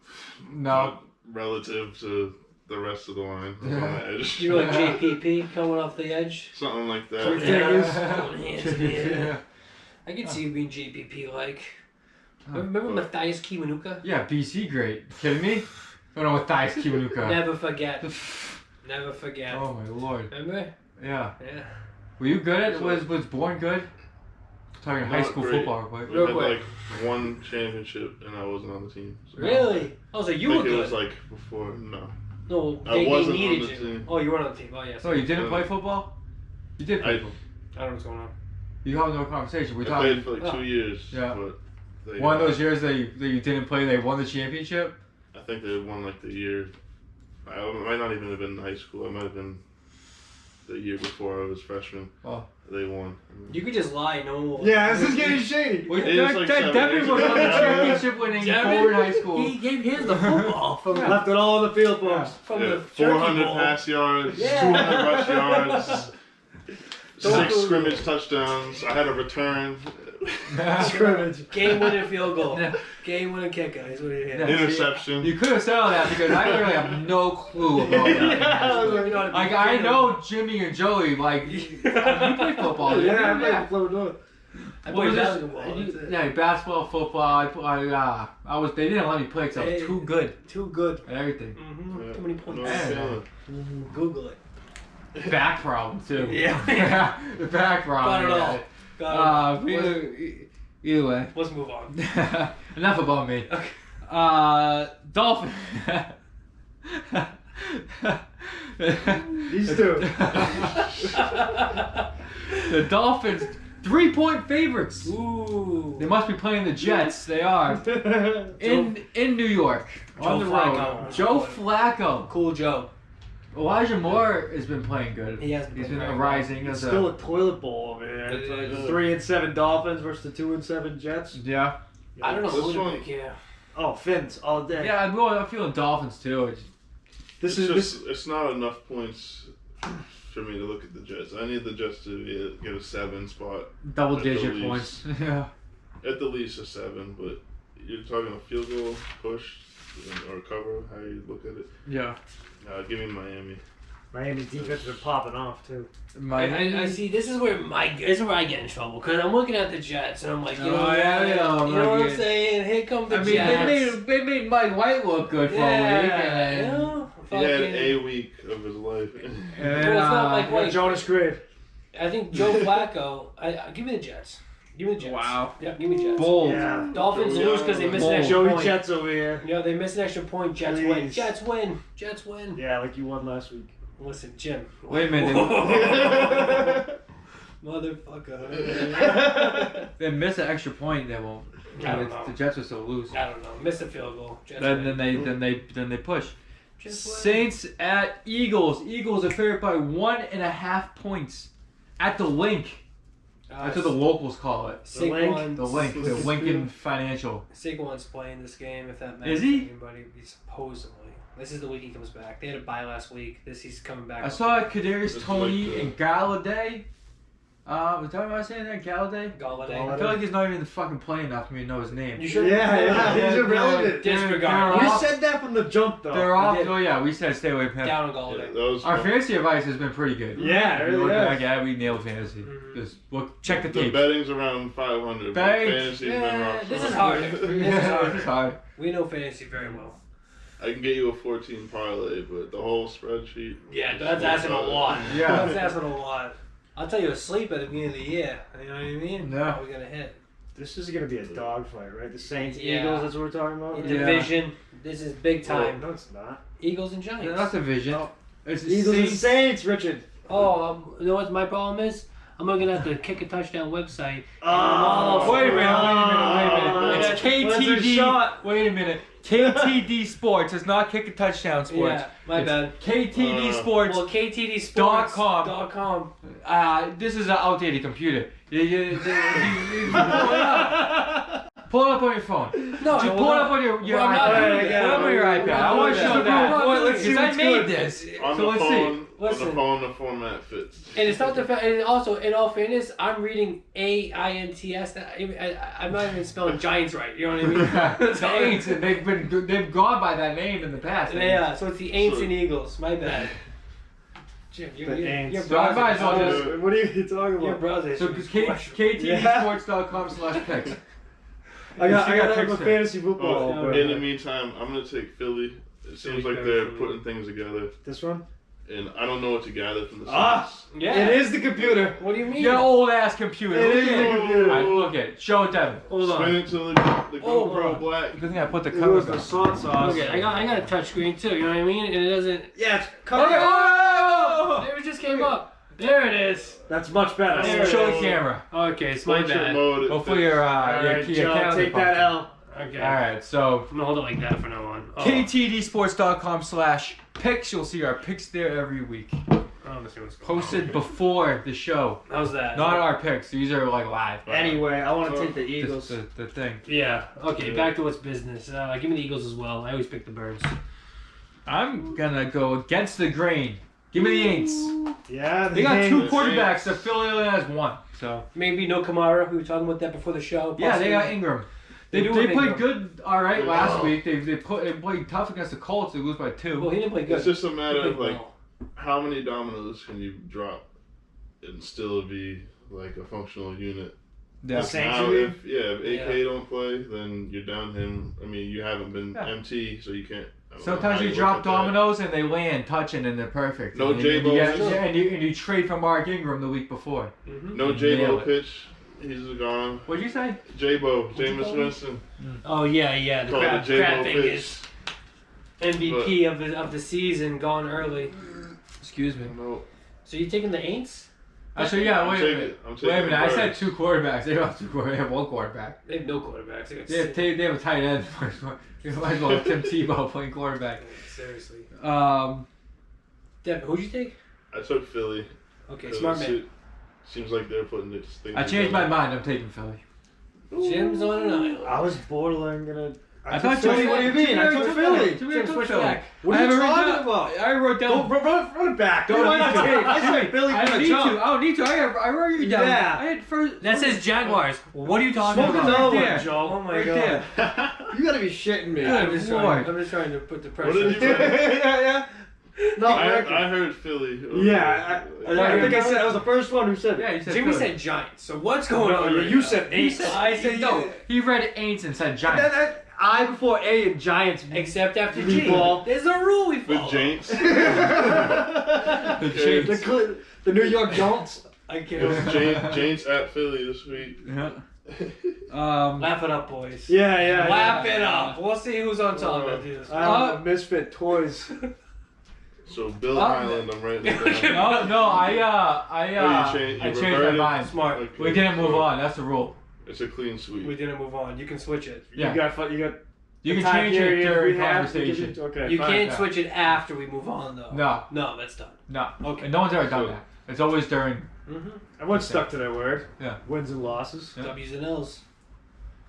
No. But relative to the rest of the line, I was on the edge. You were like JPP coming off the edge. Something like that. Sure. Yeah. I can see you being JPP like. Remember Matthias Kiwanuka? Yeah, BC great. Kidding me? I don't know what Thais Kiwanuka. Never forget. Never forget. Oh my lord. Remember? Yeah. Yeah. Were you good at was Born good? Talking high Not school great. football, quick. We Real had quick. like one championship, and I wasn't on the team. So Really? Oh, so you I were think it good. was like before. No, No, I they wasn't on needed the you. team. Oh, you weren't on the team. Oh, yes. So you didn't play football? You did play I- football. I don't know what's going on. You have no conversation. We're I talking played for like 2 years. Yeah. But they, one of those years that you didn't play. They won the championship. I think they won like the year. I might not even have been in high school. I might have been the year before I was freshman. Oh. They won. You could just lie. No one will. Yeah, this is getting shady. Well, It is like 7 Devin years was on the ago. championship winning Devin? forward high school. He gave his the football from, Yeah. Left it all on the field, folks. from Yeah, the turkey 400 bowl. pass yards, Yeah. 200 rush yards, Don't 6 do- scrimmage touchdowns. I had a return, Scrimmage. Game-winning field goal. Yeah. Game-winning kicker. Is what he Yeah. had. interception. You could have said all that because I literally have no clue about that. Like I know Jimmy and Joey. Like you play football. didn't Yeah, I you? played Florida North. I What played was this? basketball. That's it. Yeah, basketball, football. I was. They didn't let me play because I was Hey. too good Too good. at everything. Mm-hmm. Yeah. Too many points. No Yeah. feeling. Google it. Back problem too. Yeah. The back problem. Got it all. Got it. Either way. Let's move on. Enough about me. Okay. Dolphin. These two. The Dolphins, 3-point favorites. Ooh. They must be playing the Jets. They are in New York on Joe the Flacco. road. Joe Flacco. Cool Joe. Elijah Moore has been playing good. He has He's been been very rising It's as still a a toilet bowl over there. It's It like is. 3-7 Dolphins versus the 2-7 Jets. yeah. I don't know This who to one- pick here. Oh, Fins all day. Yeah, I'm feeling Dolphins too. This It's is just, it's not enough points for me to look at the Jets. I need the Jets to get a 7 spot. Double At the digit least. points. Yeah. At the least a 7, but you're talking a field goal, push, or cover, how you look at it. Yeah. Give me Miami. Miami's defense are popping off too. I see. This is where I get in trouble because I'm looking at the Jets and I'm like, you know, Oh, yeah, you know what I'm yeah. saying? Here come the I mean, Jets. they made Mike White look good for a week, and you know, He had fucking- a week of his life. and Well, it's not Mike Yeah, White. Jonas Grave. I think Joe Flacco. Give me the Jets. Give me the Jets. Wow. Yeah, give me Jets. bold. Yeah. Dolphins Yeah. lose because they miss an Bold. extra Joey point. Jets over here. Yeah, they miss an extra point. Jets win. Please. Jets win. Jets win. Yeah, like you won last week. Listen, Jim. Wait a minute. Motherfucker. They miss an extra point. They won't. I don't know. The Jets will still lose. I don't know. Miss a field goal. Jets Then win. they push. Jets win. Saints at Eagles. Eagles are favored by 1.5 points at the Link. That's what the locals call it. Saquon, The Link. The Lincoln Financial. Saquon's playing this game. If that matters Is he? to anybody, he's supposedly. This is the week he comes back. They had a bye last week. He's coming back. I saw Kadarius That's Toney like the- and Galladay. Was that what I was saying that? Galladay? I Galladay. feel like he's not even fucking playing enough for me to know his name. You sure? Yeah, he's irrelevant. Disregard. They're You off- said that from the jump, though. They're off. did. Oh yeah, we said stay away from him. Down on Yeah, Galladay. those Our fantasy advice has been pretty good. Yeah, it If you really look is. back at it, we nailed fantasy. Mhm. Just look, check the the tape. betting's around 500. But Betting- fantasy's been Yeah, rough. this is hard. Yeah, This it's hard. We know fantasy very well. I can get you a 14 parlay, but the whole spreadsheet. Yeah, that's asking a lot. Yeah. That's asking a lot. I'll tell you a sleep at the beginning of the year. You know what I mean? Yeah. We're gonna hit. This is going to be a dogfight, right? The Saints, Yeah. Eagles, that's what we're talking about? In Yeah. division, this is big time. No, it's not. Eagles and Giants. Yeah, that's a vision. Oh. It's Eagles and Saints. Saints, Richard. You know what my problem is? I'm looking at the Kick a Touchdown website. Oh, Wait a minute. It's It's KTD. KTD. shot. Wait a minute. KTD Sports is not Kick a Touchdown Sports. Yeah, my It's bad. KTD Sports. Well, KTDsports.com. This is an outdated computer. Pull it up on your phone. No, Just pull it up on your Well, I'm not iPad. doing Pull that. it up on your iPad. I want to show that. Let's see Because I what's made good. this. On So the let's phone, see. on Listen. the phone, the format fits. And it's not the fact. And also, in all fairness, I'm reading AINTS. I'm not even spelling Giants right. You know what I mean? The Aints, and they've gone by that name in the past. Yeah, so it's the Aints and Eagles. My bad. Jim, your Aints. So I might as well brother. just- What are you talking Your about? brother. So KTDsports.com/picks. I got picks a there. fantasy football. Oh, In the meantime, I'm gonna take Philly. It seems like they're putting things together, This one? and I don't know what to gather from the Ah! Saints. Yeah. It is the computer. What do you mean? Your old ass computer. It is Look at the computer. Alright, look at it. Show it, Devin. Hold Spin on. it till the Oh, GoPro bro. black. Good thing I put the It cover was the on. sauce sauce. Okay, I got a touch screen too. You know what I mean? And it doesn't. Yeah, it's Okay. covered. Oh! There it just came up. There it is. That's much better. There it Show is. the camera. Okay, it's my Portrait bad. mode. it Hopefully fits. your Alright, your Joe, camera take that L. Okay. Alright, so I'm gonna hold it like that from now on. Oh. KTDsports.com/picks. You'll see our picks there every week. Oh, let's see what's going on. Posted before the show. How's that? Not our picks. These are like live. Anyway, I want to take the The, Eagles. the thing. Yeah. Okay. Back to what's business. Give me the Eagles as well. I always pick the Birds. I'm gonna go against the grain. Give me the Aints. Yeah, They got two Aints. quarterbacks. The Philly only has one. So Maybe no Kamara. We were talking about that before the show. yeah, they got Ingram. They do played have Ingram. good. All right, last Wow. week they played tough against the Colts. They lose by 2. Well, he didn't play good. It's just a He matter played of like well. how many dominoes can you drop and still be like a functional unit. Yeah. Like Saints, now, you mean? if AK don't play, then you're down him. I mean, you haven't been Yeah. MT, so you can't. I don't know Sometimes how you look drop at that. dominoes and they land touching and they're perfect. No and you- J-Bo. and you, get- and you trade for Mark Ingram the week before. Mm-hmm. No Nail J-Bo it. pitch. He's gone. What'd you say? J-Bo, you Jameis call him? Winston. Oh yeah, the Call crab, it the J-Bo crab pitch. fingers. MVP of the season, gone early. Excuse me. No, So you taking the Aints? Actually, yeah. I'm Wait a taking minute. it. I'm taking Wait a minute. I the said Birds. 2 quarterbacks. They don't have 2 quarterbacks. They have 1 quarterback. They have no quarterbacks. They got They have, they have a tight end. You might as well have Tim Tebow playing quarterback. Seriously. Devin, who'd you take? I took Philly. Okay, 'cause smart man. it Seems like they're putting this thing. I changed my mind. I'm taking Philly. Jim's on an island. I was borderline gonna. I took thought Philly. you- What do you mean? I took Philly. Jim, switch back. What I are you haven't written talking down- about? I wrote down. Run it back. Don't Why need not to. take? I said Philly I from don't the need jump. to. I don't need to. I wrote you down. Yeah. I had first. That says Jaguars. What are you talking Smoke about? another Right there. one, Joe. Oh my Right god. there. You gotta be shitting me. Good I'm just Lord. trying to put the What pressure. did you yeah. No, I I heard Philly. yeah, I think I said I was the first one who said it. Yeah, you said Jimmy Philly. said Giants. So what's going No, on? right you now? said He Aints. said- I said no. no. He read Aints and said Giants. I before A and Giants. Except after G. Meatball. There's a rule we The follow. Giants. The Giants. The New York Giants. I It can't. was Giants at Philly this week. Yeah. Laugh it up, boys. Yeah. Laugh it up. We'll see who's on top of this. I have misfit toys. So Bill Highland, I'm writing it down. No, I Oh, you changed my reverted? mind. Smart. Okay, We didn't move so on. That's the rule. It's a clean sweep. We didn't move on. You can switch it. Yeah. You got. You can time change it period during we have to give conversation. you- Okay. You fine. can't fine. switch it after we move on, though. No, No, that's done. no. Okay. And no one's ever done So- that. It's always during. Mm-hmm. Everyone's stuck to their word. Yeah. Wins and losses. Yeah. W's and L's.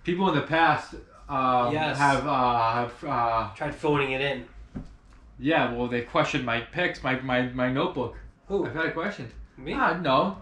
People in the past Yes. have Tried phoning it in. yeah. Well, they questioned my picks, my notebook. Who? I've had a question. Me? No.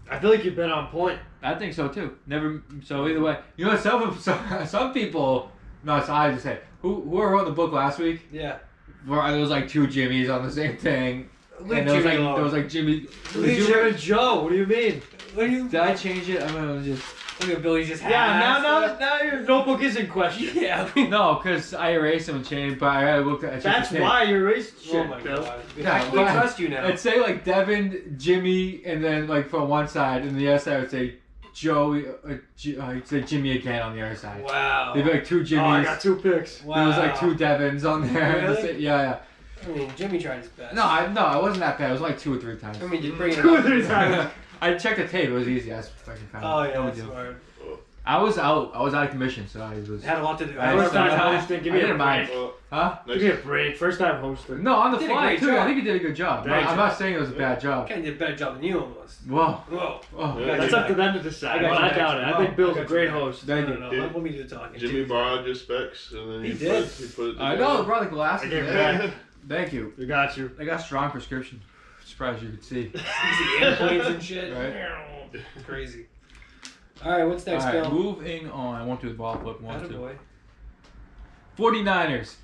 I feel like you've been on point. I think so too. Never. So either way, you know, some people. No, so I just say who wrote the book last week. Yeah. Where there was like 2 Jimmys on the same thing, Leave and there was Jimmy like alone. there was like Jimmy. Leave Jim and Joe. What do you mean? What are you? Did I change it? I'm gonna just Look at Billy's just Yeah. Now your notebook is in question. Yeah. no, because I erased them and changed, but I looked at. That's why you erased shit, Oh my Bill. god. Yeah, I but- can't trust you now. It'd say like Devin, Jimmy, and then like from one side, and the other side would say Joey. You'd say Jimmy again on the other side. Wow. There'd be like 2 Jimmys. Oh, I got 2 picks. Wow. There was like 2 Devins on there. Really? Yeah. I mean, Jimmy tried his best. No, it wasn't that bad. It was like 2 or 3 times. I mean, just bring it 2 or up. 3 times. I checked the tape. It was easy. I fucking found Oh it. yeah, No that's deal. smart. I was out. I was out of commission, so I was. Had a lot to do. I First time I- hosting. Give I me a didn't mind. break. Well, Huh? Give me a break. First time hosting. No, on the Did a fly great too. job. I think you did a good job. Thanks. I'm not saying it was a bad job. Kind of did a better job than you almost. Whoa. Whoa. Oh, Yeah. That's up to them to decide. I got But you I back. doubt it. I think Bill's a great host. Thank No, you. no, Dude. let me do the talking. Jimmy borrowed your specs, and then He he did. put it I together. know. I brought the glasses. I gave it man. back. Thank you. We got you. I got strong prescription. Surprised you could see. Easy airplanes and shit. Right. Crazy. All right, what's next, All right, Bill? moving on. I won't do the ball flip. Want to. Attaboy. 49ers,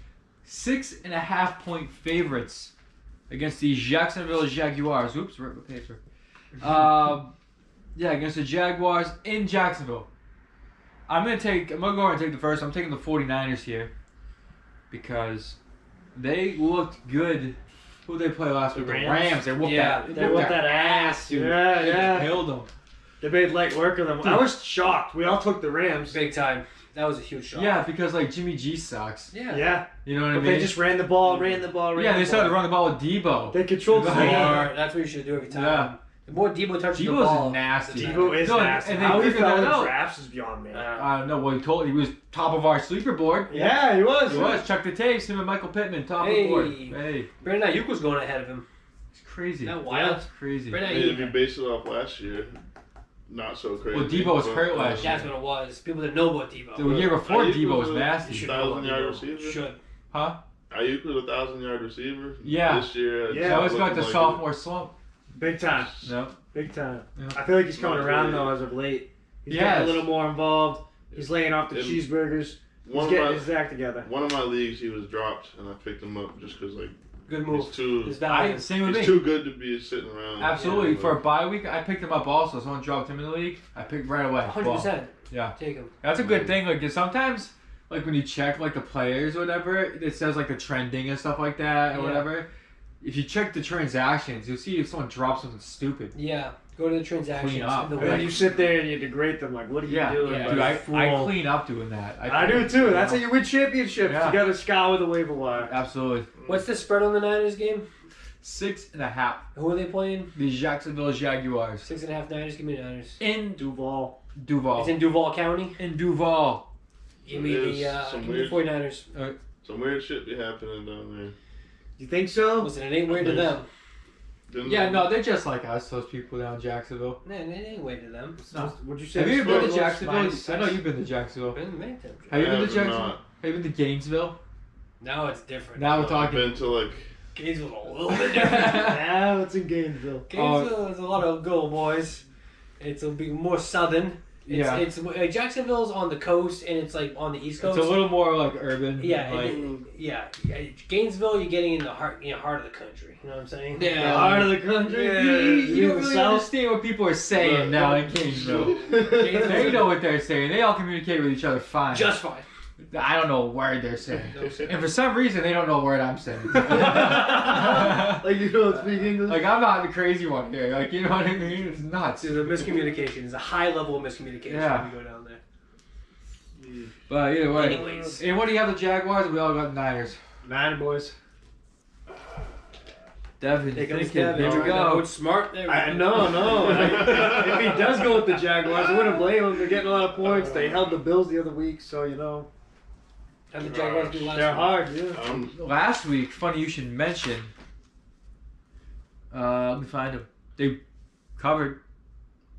6.5-point favorites against the Jacksonville Jaguars. Oops, rip the paper. Yeah, against the Jaguars in Jacksonville. I'm gonna go ahead and take the first. I'm taking the 49ers here because they looked good. Who did they play last week? The Rams. They whooped Yeah, that. They whooped that ass, dude. Yeah, They yeah. killed them. They made light work of them. I was shocked. We all took the Rams. Big time. That was a huge shot. Yeah, because like Jimmy G sucks. Yeah. Yeah. You know what I But mean? they just ran the ball, ran the ball. yeah, they started to run the ball with Debo. They controlled the Yeah. game. Or- That's what you should do every time. Yeah. The more Debo touches the Debo's ball, nasty. the better. Debo is No, nasty. and they How he figured fell that in out. drafts is beyond me. I don't know. Well, he was top of our sleeper board. Yeah, he was. He was. Check the tapes. Him and Michael Pittman, top of the board. Hey, Brandon Ayuk was going ahead of him. it's crazy. Isn't that wild? It's crazy. Brandon Hey, if you Ayuk. base it off last year, not so crazy. Well, Debo was but, hurt last year. That's what it was. People didn't know about Debo. The year before, Ayuk Debo was a nasty. should know 1,000-yard about Debo. receiver. Should. Huh? Ayuk was a 1,000-yard receiver. Yeah. This year, Yeah. it's That was got looking the like sophomore slump. Big time. No. Big time. Yeah. I feel like he's coming Not around really. though as of late. He's Yes. getting a little more involved. He's laying off the And cheeseburgers. He's One of getting my his act together. one of my leagues, he was dropped, and I picked him up just because like Good he's move. too His value. Same with he's me. too good to be sitting around. Absolutely. Yeah, For a bye week, I picked him up also. Someone dropped him in the league. I picked right away. 100%. Yeah. Take him. That's a good thing. Like sometimes, like when you check like the players or whatever, it says like the trending and stuff like that or Yeah. whatever. If you check the transactions, you'll see if someone drops something stupid. Yeah. Go to the transactions. Clean up. and the And then way- you sit there and you degrade them like, what are you Yeah, doing? yeah. Dude, I fool? clean up doing that. I do too. That's how you win championships. Yeah. You got to scour the waiver wire. Absolutely. What's the spread on the Niners game? 6.5. Who are they playing? The Jacksonville Jaguars 6.5 Niners. Give me Niners. in Duval. Duval. It's in Duval County. In Duval. Give me the There's some give me the weird- 49ers. Some weird shit be happening down there. You think so? Listen, it ain't weird to them. Didn't Yeah, no, they're just like us. Those people down in Jacksonville. Man, it ain't weird to them. No. Would you say? Have you ever the been to spread was Jacksonville? minus I know six? you've been to Jacksonville. Been many times. Have you been to I have Jacksonville? not. Have you been to Gainesville? Now it's different. Now we're I've talking. been to like Gainesville's a little bit different. Yeah, it's in Gainesville. Gainesville is a lot of good old boys. It's a bit more southern. Yeah. It's Jacksonville's on the coast and it's like on the east coast. It's a little more like urban. yeah, Like, yeah. Gainesville, you're getting in the heart of the country. You know what I'm saying? The heart of the country. yeah, you don't really understand what people are saying now in Gainesville. They know what they're saying. They all communicate with each other fine. Just fine. I don't know a word they're saying. And for some reason, they don't know a word I'm saying. Like you don't speak English. Like, I'm not the crazy one here. Like, you know what I mean? It's nuts. There's a miscommunication. There's a high level of miscommunication Yeah. when you go down there. But either way. Anyways. And what do you have the Jaguars? We all got the Niners. Nine boys. Devin, Take thinking. a step. Here we Coach go. Smart. There we I, go. no. If he does go with the Jaguars, I wouldn't blame him. They're getting a lot of points. They held the Bills the other week, so you know How'd the Jaguars do last they're week? hard. Yeah. Last week, funny you should mention. Let me find them. They covered.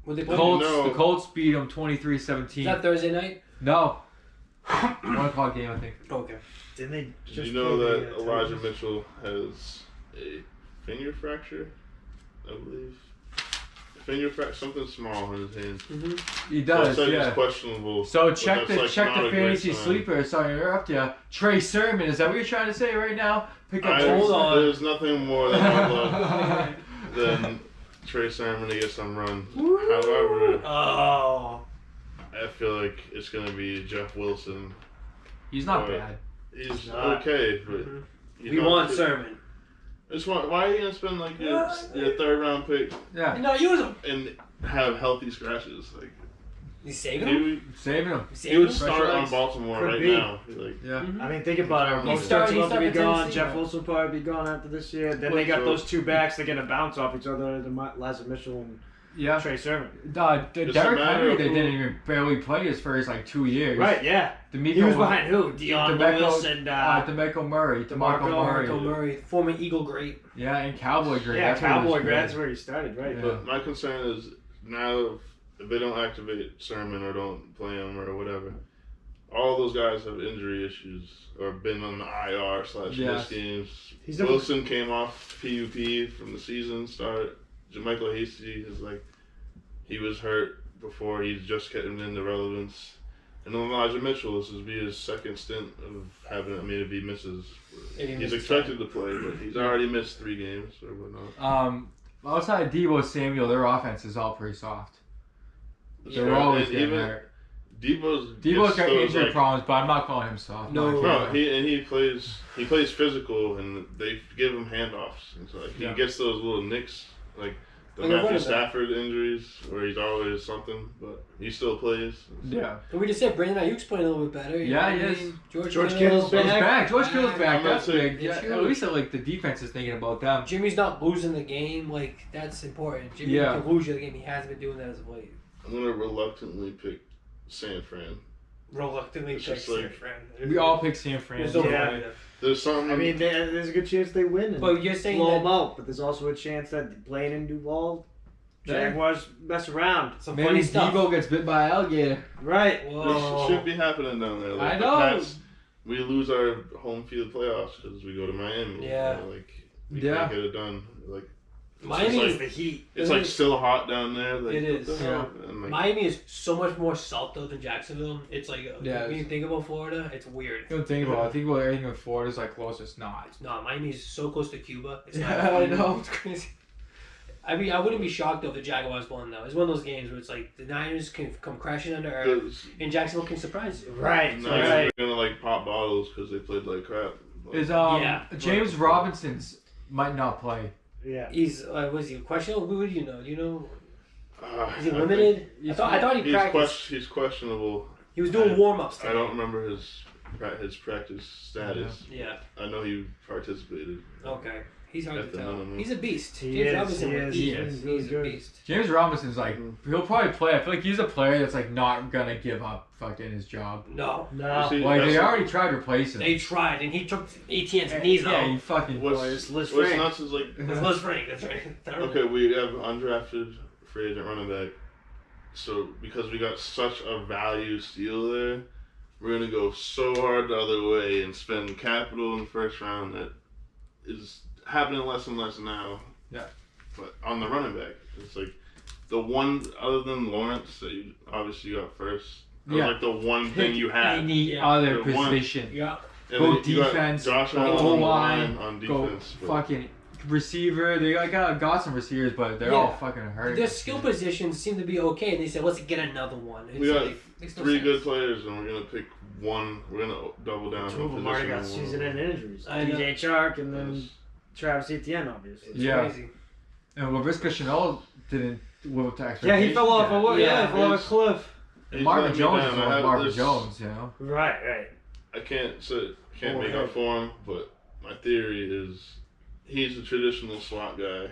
Were they The playing? Colts, No. the Colts beat them Is 23-17. that Thursday night? No. 1 o'clock game, I think. Okay. Didn't they Did just you know play that the, Elijah Titans? Mitchell has a finger fracture? I believe. Finger fracture, something small in his hand. Mm-hmm. He So I does, said yeah. it's questionable. So but check that's, the like, not a great fantasy sign. sleeper. Sorry to interrupt you. Trey Sermon, is that what you're trying to say right now? Pick up. Hold on. There's nothing more that I love than Trey Sermon to get some run. However, Oh. I feel like it's going to be Jeff Wilson. He's not Or- bad. He's not. okay, but Mhm. he's We not want good. Sermon. Why are you going to spend like your third round pick Yeah. No, use him. and have healthy scratches? Like You saving him? he, Saving him. You he saving would him? start Pressure on legs. Baltimore Could right be. now. Like, Yeah. Mhm. I mean, think about it. He's Most starting- about to be he's starting gone. Tennessee, Jeff right? Wilson will probably be gone after this year. Then they got So- those two backs. They're gonna bounce off each other. Elijah Mitchell and Yeah. Trey Sermon. Derek It's a matter Henry, of they who- didn't even barely play his first like 2 years. Right, yeah. D'Amico, He was behind who? Dion Lewis and DeMarco Murray. DeMarco Murray. Marco Murray, former Eagle great. Yeah, and Cowboy great. yeah, That's where he was Cowboy good. grad. That's where he started, right? Yeah. But my concern is now if they don't activate Sermon or don't play him or whatever, all those guys have injury issues or been on the IR / Yes. missed games. He's never- Wilson came off PUP from the season start. JaMychal Hasty is like, he was hurt before. He's just getting into relevance. And then Elijah Mitchell, this will be his second stint of having. I mean, if he misses, he's expected to play, but he's already missed 3 games or whatnot. Outside of Debo Samuel, their offense is all pretty soft. They're Yeah, always and getting even hurt. Debo's Debo's got those, injury like, problems, but I'm not calling him soft. No. No, he plays physical, and they give him handoffs. And so like Yeah. he gets those little nicks, like the And the Matthew running back. Stafford injuries, where he's always something, but he still plays. Yeah. And we just said Brandon Ayuk's playing a little bit better. You Yeah, know he what I is. mean? George Kittle's Kittle's He's back. back. George Kittle's back. I'm That's not saying- big. Yeah, It's at huge. least like the defense is thinking about them. Jimmy's not losing the game. Like, that's important. Jimmy Yeah. can lose you the game. He hasn't been doing that as of late. I'm gonna reluctantly pick San Fran. Reluctantly It's pick just like- San Fran. We all pick San Fran. There's no Yeah. point in it. There's something. I mean, there's a good chance they win and But you're saying blow that them out. But there's also a chance that playing in Duval, Yeah. Jaguars mess around. some Maybe funny stuff. Debo gets bit by an alligator. Right. Whoa. this should be happening down there. Like, I the know. Pats, we lose our home field playoffs because we go to Miami. Yeah. You know, like we Yeah. can't get it done. Like Miami, like- is the Heat. it's like still hot down there. Like, It is, what the hell? And, like, Miami is so much more south though than Jacksonville. It's like Yeah, when you think about Florida, it's weird. You don't think about it. I think about everything in Florida's like close. It's not. It's not. Miami's so close to Cuba. It's not Yeah, I know. It's crazy. I mean, I wouldn't be shocked though if the Jaguars won though. It's one of those games where it's like the Niners can come crashing under earth, because and Jacksonville can surprise you. Right. now Right. they're gonna like pop bottles because they played like crap. But Is Yeah. James Robinson's might not play. Yeah. He's was he questionable? Who do you know? Do you know? Is he I limited? think I thought he he's practiced. he's questionable. He was doing warm ups. I don't remember his practice status. Yeah. I know he participated. Okay. He's hard At to the tell. minimum. He's a beast. He James is, Robinson he was is, beast. he is. He's a Good. beast. James Robinson's like Mhm. he'll probably play. I feel like he's a player that's like not gonna give up fucking his job. No. No. See, Like they that's- already tried to replace him. They tried, and he took ETN's knees Yeah, out. he fucking. What's, Boy, it's Liz what's Frank. nuts is like That's Les Frank. That's right. Terrible. okay, we have undrafted free agent running back. So because we got such a value steal there, we're gonna go so hard the other way and spend capital in the first round that is happening less and less now. Yeah. But on the running back, it's like the one other than Lawrence that you obviously got first. That Yeah. was like the one thing you had. Any Yeah. other The one- position. Yeah. And Go then you got defense, Josh go Allen on the O-line, line on Go defense. but- fucking receiver. They got some receivers, but they're all Yeah. fucking hurt. Their skill positions seem to be okay, and they said, let's get another one. It's We got like, makes no 3 sense. good players, and we're gonna pick one. We're gonna double down. Two of on them already got position season one. end injuries. I know. DJ Chark and then Yes. Travis Etienne, obviously. It's Yeah. crazy. And Laviska Chanel didn't live up to Yeah, expectations. he fell off a Yeah, he fell off a he's- cliff. And He's Marvin let me Jones down. is I like have Marvin this- Jones, you know. Right. I can't Oh, make hey. up for him, but my theory is he's a traditional slot guy.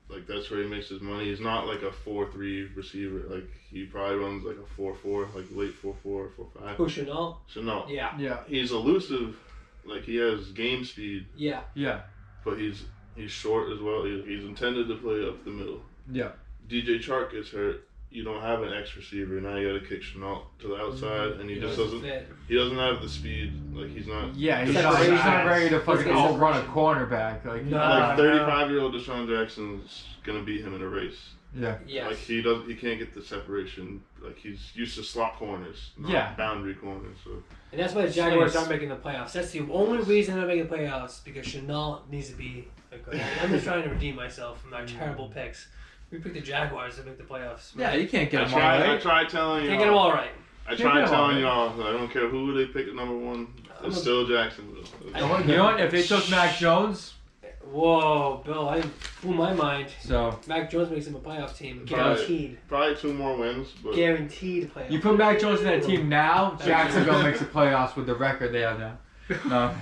Like that's where he makes his money. He's not like a 4-3 receiver. Like he probably runs like a 4-4, like late 4-4, 4-5. Who, Chanel? So no, Yeah. Yeah, he's elusive. Like he has game speed, Yeah. yeah, but he's short as well. He's intended to play up the middle. yeah. DJ Chark gets hurt. You don't have an X receiver. Now you got to kick Chenault to the outside, and he just doesn't. fit. He doesn't have the speed. Like he's not. Yeah, he's He's not, like he's not size. ready to fucking He's got outrun a separation. cornerback. Like, No. Like no. 35-year-old Deshaun Jackson's gonna beat him in a race. yeah, Yes. Like he can't get the separation. Like he's used to slot corners, not Yeah. boundary corners. So And that's why the Jaguars Nice. aren't making the playoffs. That's the only reason they're making the playoffs, because Chanel needs to be a good. I'm just trying to redeem myself from our terrible picks. We picked the Jaguars to make the playoffs. yeah. You can't get I him all tried right. telling Can't get them y'all. all right. I Can't tried get 'em all telling right. y'all. I don't care who they pick at number 1. I'm It's a- still Jacksonville. You know what? If they took Mac Jones, Whoa, Bill, I blew my mind. so Mac Jones makes him a playoff team. Probably. Guaranteed. Probably 2 more wins, but Guaranteed playoff. you put Mac Jones in that team now, Jacksonville makes the playoffs with the record they have now. No.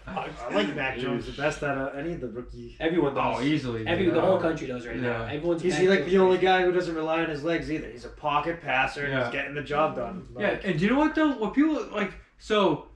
I like Mac Jones the best out of any of the rookie. Everyone does. Oh, easily. The whole country does right now. Yeah. Everyone's. He's like the only guy who doesn't rely on his legs either. He's a pocket passer and he's getting the job done. Yeah, Like, and do you know what though? What people like? So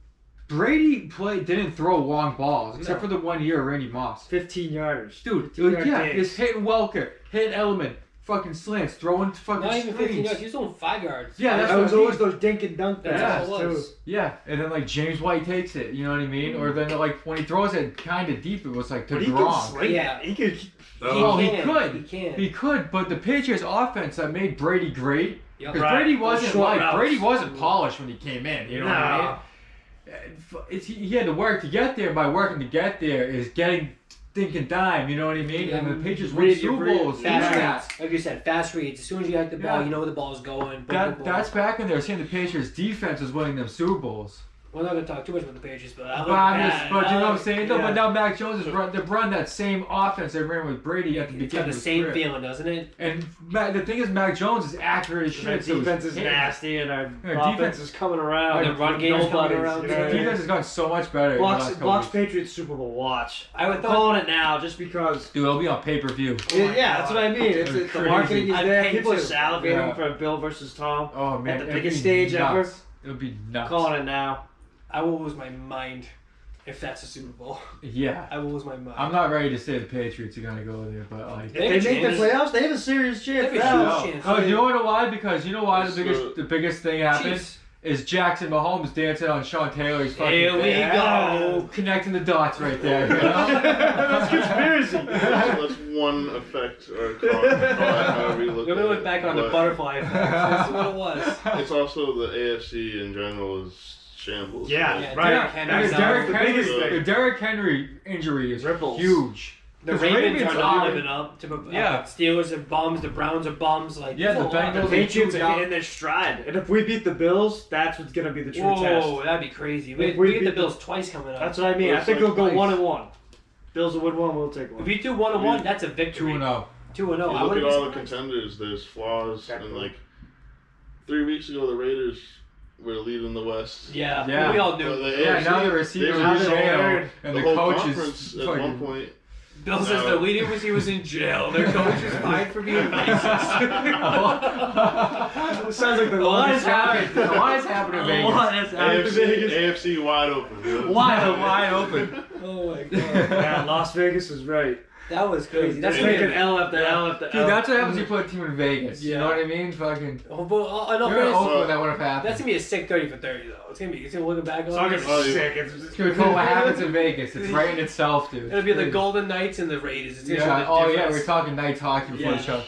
Brady didn't throw long balls except for the 1 year Randy Moss. 15 yarders. Dude, 15-yard digs. it's hitting Welker, hitting Element, fucking slants, throwing fucking Not even 15 screens. yards. He was doing 5 yards. Yeah, that's that what was I mean. always those dink and dunk That's passes all it too. was. Yeah, and then like James White takes it, you know what I mean? Or then like when he throws it kind of deep, it was like to But he can Gronk. sling Yeah. it. He could. Well, he can. could. He can. He could, but the Patriots offense that made Brady great. Yep. Because Right. Brady Those wasn't short like routes. Brady wasn't polished when he came in. You know what I mean? He had to work to get there. By working to get there is getting thinking dime. You know what I mean? Yeah. And the Patriots won Read- Super read- Bowls. Fast Yeah. reads. Like you said, fast reads. As soon as you have the ball, Yeah. you know where the ball's going. Boom, boom, boom. That's back when they were saying the Patriots defense was winning them Super Bowls. We're not going to talk too much about the Patriots, but I But, look but you know what I'm saying? No, yeah. but now Mac Jones is they've run that same offense they ran with Brady at the It's beginning. got the of his same career. feeling, doesn't it? And the thing is, Mac Jones is accurate as Our shit. so defense it's is hitting. nasty and our Yeah, offense is coming around. The run game is coming Nobody's, around. you The know what I mean? defense has gotten so much better. in the Bucks, last couple Bucks weeks. Patriots Super Bowl watch. I would I'm thought. calling it now just because. Dude, it'll be on pay-per-view. Oh my Yeah, that's God. what I mean. It's the Crazy. marketing is I'd there. pay People are too. salivating Yeah. for Bill versus Tom. Oh man, the it'd biggest be stage nuts. ever. It would be nuts. Calling it now. I will lose my mind if that's a Super Bowl. Yeah. I will lose my mind. I'm not ready to say the Patriots are gonna go there, but like. If They have they a make the chance. playoffs, they have a serious They have chance a now. huge chance. Oh, you know why? Because you know why It's the biggest thing happened Chiefs. is Jackson Mahomes dancing on Sean Taylor's fucking. Here we thing. go. Connecting the dots right there. You know? That's conspiracy. That's one effect or however you look Let me at look it. back on the But butterfly effect. That's what it was. It's also the AFC in general is shambles. Yeah, Yeah, right. Derrick Henry's The out. Derrick the Henry, biggest thing. the Derrick Henry injury is Ripples. huge. The 'Cause Ravens are not are- living up to Yeah. Steelers are bums. The Browns are bums. Like Yeah, the there's a lot. Bengals The Patriots are are hitting their stride. And if we beat the Bills, that's what's going to be the true Whoa, test. that'd be crazy. If We we get the beat Bills twice coming up. That's what I mean. I It's think like we'll go twice. 1-1. Bills will win one, we'll take If one. we do 1-1, that's a victory. 2-0. 2-0. You I look wouldn't at be all the surprised. contenders. There's flaws, Exactly. and like 3 weeks ago, the Raiders were leading the West. Yeah, Yeah. we all But knew. the Yeah, AFC, now the receiver they now is in they're jail, weird. and the the whole coach is conference at one fucking. point. Bill says the leader was in jail. Their coach is fined for being racist. It sounds like the What is longest happening? What is happening in Vegas? What is AFC wide open. Dude. Wide open. Oh my god, Yeah, Las Vegas is right. that was crazy. That's Yeah. Making making L after L after Dude, L. that's what happens when you put a team in Vegas. You Yeah. know what I mean? Fucking. Oh, but in all You're in fairness, Oakland, that would have happened. that's gonna be a sick 30 for 30 though. It's gonna looking back It's on not it. gonna Oh, be yeah. sick. It's gonna be cool what happens in Vegas. It's right in itself, dude. It'll be the Crazy. Golden Knights and the Raiders. It's gonna Yeah. show the Oh yeah, difference. we're talking Knights hockey before Yeah. the show.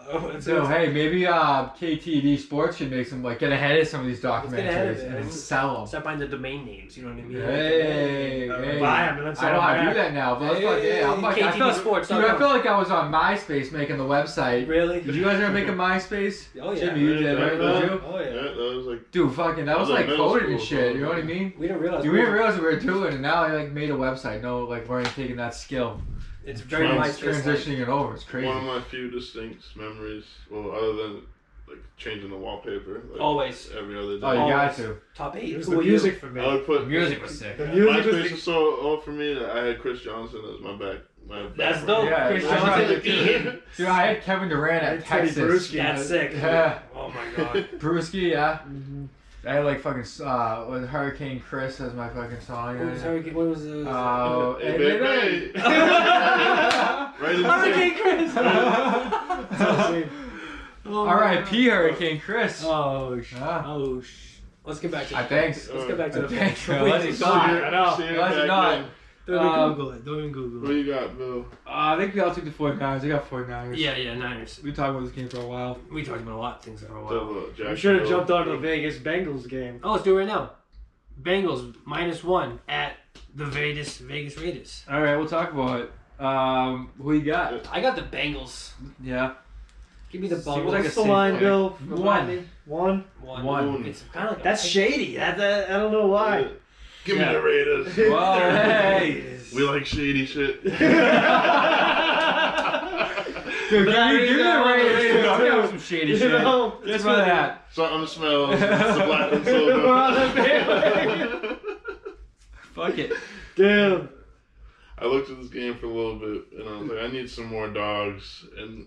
It's- So hey, maybe KTD Sports should make some get ahead of some of these get ahead of documentaries it. and sell them. Start buying the domain names. You know what I mean? Hey, hey. Buy 'em and let's I know sell 'em how to do back. that now, but Hey, I'm like, I KTD felt, Sports, dude, I felt like I was on MySpace making the website. Really? Did you guys ever make a MySpace? Oh yeah. Jimmy, you did, right? Did you? Oh Yeah, yeah. that was like Dude, fucking, that was I was like in middle coded and school, shit. so- You know what I mean? We didn't realize. You didn't realize what we were doing, and now I like made a website. No, like we're taking that skill, It's very and nice. transitioning it over. It's crazy. one of my few distinct memories. Well, other than like changing the wallpaper. Like, Always. every other day. Oh, you got to. Top 8. It was Who the are you? music for me. I would put The music was sick. The music was MySpace was so old for me that I had Chris Johnson as my back. That's background. dope. Yeah, Chris that's Johnson. right. Dude, I had Kevin Durant I at had Teddy Texas. Bruschi. That's sick. Yeah. Oh my god. Brewski, yeah. Mhm. I had like fucking with Hurricane Chris as my fucking song. What was Hurricane? What was the? Hey, baby. Right in the Hurricane Chris. Oh, R.I.P. Hurricane Chris. Oh Ah. Let's get back to. I thanks. Let's get back to the. Thanks. Wait, Let's don't not. even- I know. See it Let's back not. then. Don't even Um, Google it. Don't even Google What it. you got, Bill? I think we all took the 49ers. I got 49ers. Yeah, Niners. We talked about this game for a while. We talked about a lot of things for a while. Jacksonville. We should have jumped on the Vegas Bengals game. Oh, let's do it right now. Bengals -1 at the Vegas Raiders. All right, we'll talk about it. Who you got? I got the Bengals. Yeah. Give me the Seems Bengals. like a What's the safe line, pick. Bill? One. Remind me. One? One. It's kind of like That's shady. I don't know why. Give Yeah. me the Raiders. Well, hey. We like shady shit. Dude, give me the Raiders. I'm down with some shady You shit. know, Guess it's what really- that? Something smells. It's the black and We're on silver. the bandwagon. Fuck it. Dude. I looked at this game for a little bit, and I was like, I need some more dogs. And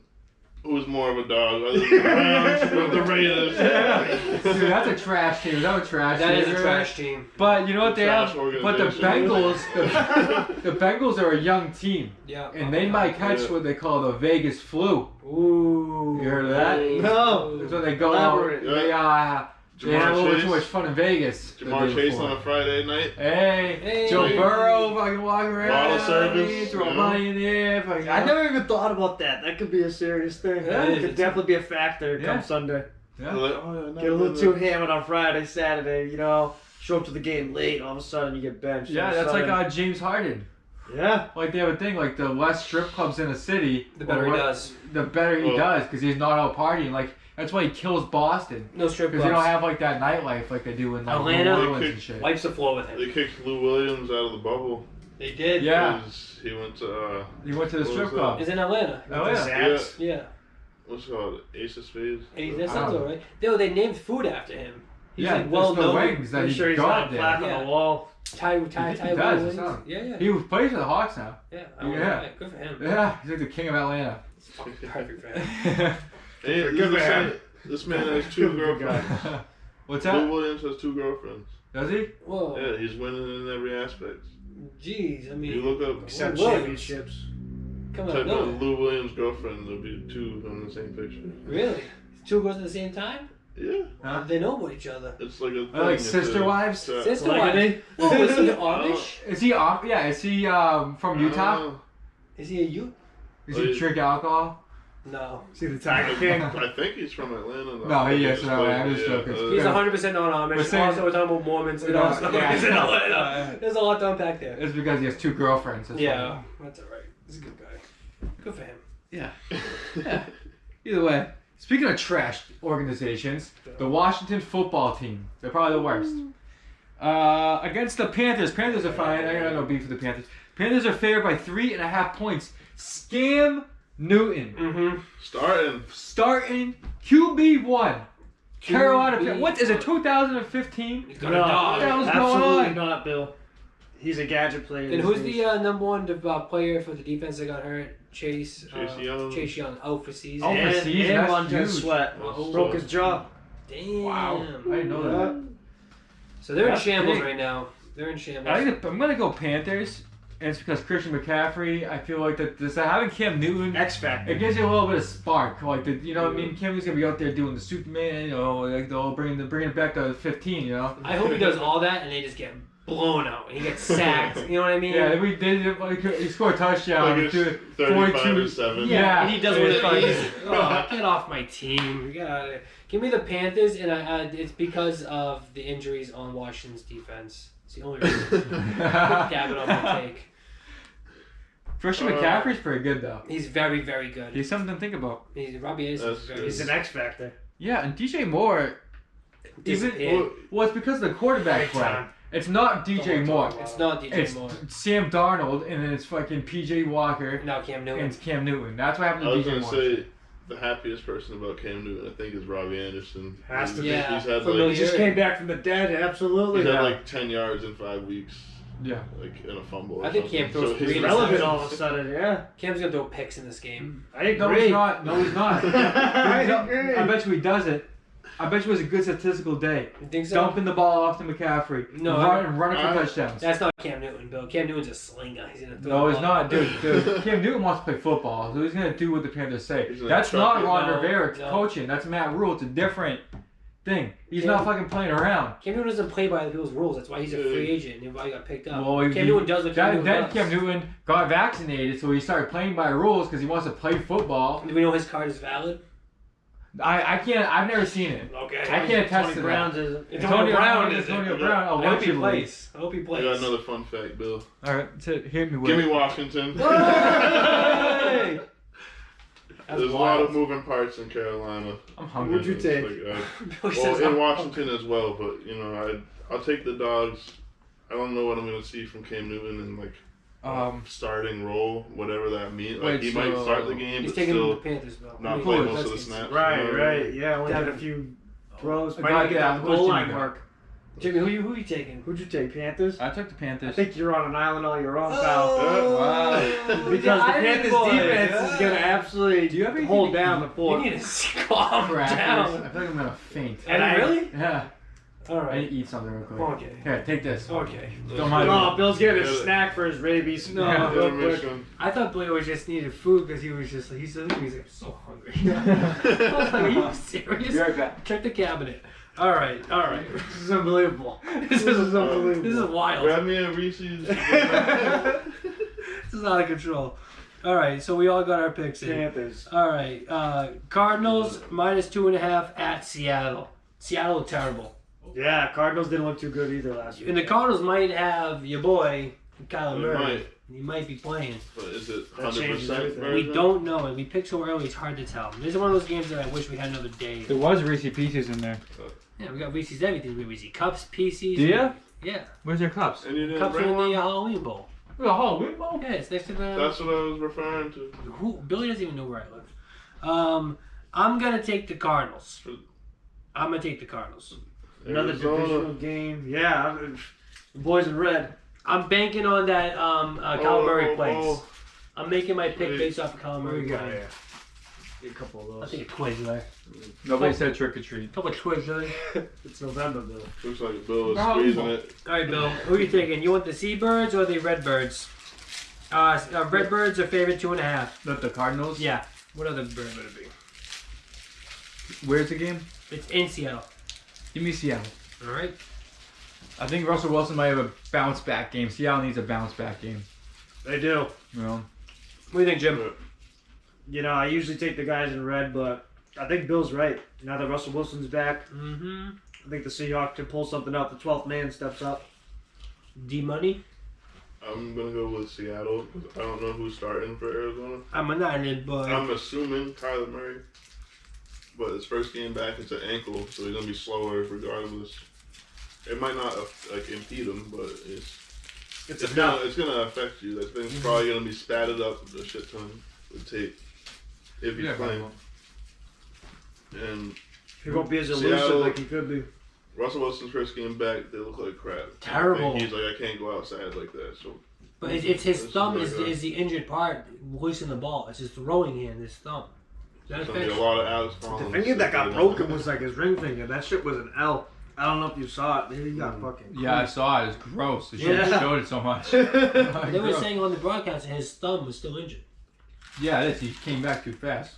who's more of a dog other than the Browns or the Raiders? Dude, that's a trash team. That was trash. That is team. a trash team. But you know what they Trash have? But the organization. Bengals, the Bengals are a young team, Yeah. and they might catch what they call the Vegas flu. Ooh. You heard of that? No. That's when they go out. Elaborate. They have a little too much fun in Vegas. the Jamar day Chase before. on a Friday night. Hey, Joe Burrow fucking walking around. Bottle service, Throw you know? money in there. Fucking, I never even thought about that. That could be a serious thing. Yeah, That it could is. definitely be a factor Yeah. come Sunday. Yeah. They're like, oh, yeah, Get a little too hammered on Friday, Saturday, you know. Show up to the game late, all of a sudden you get benched. Yeah, all of a that's like sudden- James Harden. Yeah. Like they have a thing, like the less strip clubs in a city, The better he does. the better he Well- does, because he's not out partying. Like that's why he kills Boston, No strip because clubs. they don't have like that nightlife like they do in like Atlanta, New they Orleans kick- and shit. Wipes the floor with him. They kicked Lou Williams out of the bubble. They did. Yeah, 'Cause he went to, he went to the What strip was that? club. Is in Atlanta. Oh The yeah. Zaps. Yeah. what's it called? Ace of Spades? Hey, that I sounds don't know. alright. They named food after him. He's Yeah, like well there's the known. wings that I'm he sure he's got got a there. plaque Yeah. on the wall. Ty He Wings. does, it sounds- Yeah. He plays for the Hawks now. Yeah. Yeah. Good for him. Yeah, he's like the king of Atlanta. It's fucking perfect for him. Hey, Good for him. this man has two Good guy. girlfriends. What's Lou that? Williams has two girlfriends. Does he? Whoa. Yeah, he's winning in every aspect. Jeez. I mean. You look up, Except Williams. championships. Come type on. No. in Lou Williams' girlfriend, there'll be two on the same picture. Really? Two girls at the same time? Yeah, Huh? They know about each other. it's like a thing. Are like It's sister a- wives? Sister Polygamy? wife. Oh, is he Amish? Is he? Yeah. Is he from Utah? Oh. Is he a Ute? Is he drink alcohol? No. See the Tiger King? I think he's from Atlanta. Though. No, he I is think from he's Atlanta. I'm just played- joking. He's Yeah. 100% not We're Amish. saying- Also, we're talking about Mormons. And No, also, yeah. he's in Atlanta. There's a lot to unpack there. It's because he has two girlfriends. That's Yeah, that's alright. He's a good guy. Good for him. Yeah. Yeah. Either way, speaking of trash organizations, the Washington football team. They're probably the worst. Against the Panthers. Panthers are fine. I got no beef with the Panthers. Panthers are favored by 3.5 points. Scam Newton. Mm-hmm. Starting. Starting QB1. Carolina. QB1. What is it, 2015? He's No, got a dog. What the hell's going absolutely on? not, Bill. He's a gadget player. And these who's days. the number one player for the defense that got hurt? Chase Young. Chase Young out for season. Oh, for And season, that's Montez huge. Sweat Oh. broke his jaw. Damn. Wow. I didn't know that. So they're in That's shambles big. right now. They're in shambles. I'm going to go Panthers. And it's because Christian McCaffrey, I feel like that having Cam Newton, X Factor. it gives you a little bit of spark. Like, you know what I mean? Cam Newton's going to be out there doing the Superman, you know, like they'll bring it back to 15, you know? I hope he does all that and they just get blown out and he gets sacked. You know what I mean? Yeah, we did. Like, he scored a touchdown. Like to it's 35-7. Yeah. And he does It's what fine. Get off my team. Get out of there. Give me the Panthers, and it's because of the injuries on Washington's defense. It's the only reason. Dab it on my take. Christian McCaffrey's pretty good, though. He's very, very good. He's something to think about. Robbie Anderson's That's very good. He's an X Factor. Yeah, and DJ Moore, disappeared. well, it's because of the quarterback Big play. time. It's not DJ Moore. It's not DJ It's Moore. Sam Darnold, and then it's fucking PJ Walker, No, Cam and Newton. it's Cam Newton. That's what happened I to was DJ gonna Moore. say the happiest person about Cam Newton, I think, is Robbie Anderson. Has to be. Yeah. He's had Familiar. like He just came back from the dead. Absolutely. he's had Yeah. like 10 yards in 5 weeks, Yeah. like in a fumble. Or I think Cam something. throws he's three relevant interceptions. all of a sudden. Yeah. Cam's gonna throw picks in this game. I agree. No, he's not. No, he's not. I agree. I bet you he does it. I bet you it was a good statistical day. You think so? Dumping the ball off to McCaffrey. No, running for I- touchdowns. That's not Cam Newton, Bill. Cam Newton's a slinger. He's gonna throw No, the he's ball. not, dude. Cam Newton wants to play football, so he's gonna do what the Panthers say. He's gonna That's chuck not it. Ron No, Rivera no. coaching. That's Matt Rule. It's a different thing. He's Cam- not fucking playing around. Cam Newton doesn't play by the people's rules. That's why he's a free agent and why he got picked up. Well, Cam Newton does what Cam Newton then does. Cam Newton got vaccinated, so he started playing by rules because he wants to play football. Do we know his card is valid? I can't. I've never seen it. Okay. I can't attest Tony to Brown's that. isn't. Antonio Brown is Antonio it? Brown. I hope he allegedly. plays. I hope he I plays. got another fun fact, Bill. All right, so hit me with Give it. me Washington. Hey! That's There's a lot wild. of moving parts in Carolina. I'm hungry. Would you It's take? like, Bill well, says, in "I'm- Washington as well, but you know, I'll take the Dogs. I don't know what I'm gonna see from Cam Newton in like starting role, whatever that means. Like wait, he might so start the game, He's but taking the still Panthers, Bill. not Who play is most of the Redskins. snaps. Right, you know? right. Yeah, only having a few throws. I Might got not get that. that What goal you line got? work. Jimmy, who you taking? Who'd you take, Panthers? I took the I Panthers. think you're on an island all your own, pal. Wow. Because the Panthers defense is Yeah. going to absolutely Do you have anything hold to down eat? the fort. You need to calm Crackers. down. I feel like I'm gonna faint. And really? Yeah. All I right. need to eat something real quick. Okay. Here, take this. Okay. Don't mind Oh, me. Bill's getting a Yeah. snack for his rabies. No. Yeah. real quick. Intermission. I thought Blair just needed food because he was just like, he's like, I'm so hungry. I was like, are you serious? Be right back. Check the cabinet. All right. This is unbelievable. This is unbelievable. This is wild. Grab me a Reese's. This is out of control. All right, so we all got our picks in. Panthers. All right, Cardinals -2.5 at Seattle. Seattle terrible. Yeah, Cardinals didn't look too good either last week. And the Cardinals might have your boy Kyler They Murray. might. He might be playing. But is it That changes 100% everything. version? We don't know, and we picked so early. It's hard to tell. This is one of those games that I wish we had another day. There was Reese's Pieces in there. Yeah, we got Reese's everything. We got Reese's cups, pieces. Do ya? Yeah, Where's your cups? And you didn't cups are bring in one? the Halloween bowl. Oh, Halloween bowl? Yeah, it's next to the. That's what I was referring to. Billy doesn't even know where I live. I'm gonna take the Cardinals. I'm gonna take the Cardinals. Another Arizona. divisional game. Yeah, the boys in red. I'm banking on that Kyler Murray plays. oh. I'm making my pick Sweet. based off of Kyler Murray Yeah, playing. yeah. Get a couple of I'll those. take a Twizzler. Nobody said trick or treat. Couple of Twizzlers. It's November, Bill. Looks like Bill was No. squeezing it. All right, Bill. Who are you taking? You want the Seabirds or the Redbirds? Redbirds are favorite 2.5. The Cardinals? Yeah. What other bird would it be? Where's the game? It's in Seattle. Give me Seattle. All right. I think Russell Wilson might have a bounce back game. Seattle needs a bounce back game. They do. You know? What do you think, Jim? You know, I usually take the guys in red, but I think Bill's right. Now that Russell Wilson's back, Mm-hmm. I think the Seahawks can pull something out. The 12th man steps up. D Money. I'm gonna go with Seattle because I don't know who's starting for Arizona. I'm a United, but I'm assuming Kyler Murray, but his first game back it's an ankle, so he's gonna be slower regardless. It might not impede him, but it's gonna affect you. That thing's probably gonna be spatted up with a shit ton of tape if he's playing. And He won't be as elusive Seattle- like he could be. Russell Wilson's first game back, they look like crap. Terrible. And he's like, I can't go outside like that. So it's his This thumb is like is the injured part, releasing the ball. It's his throwing hand, his thumb. That it's gonna be affects a lot of Alex The Collins. finger that got broken was like his ring finger. That shit was an L. I don't know if you saw it. He got fucking. Yeah, I saw it. It's gross. They shouldn't Yeah. have showed it so much. They were Gross. saying on the broadcast that his thumb was still injured. Yeah, it is. He came back too fast.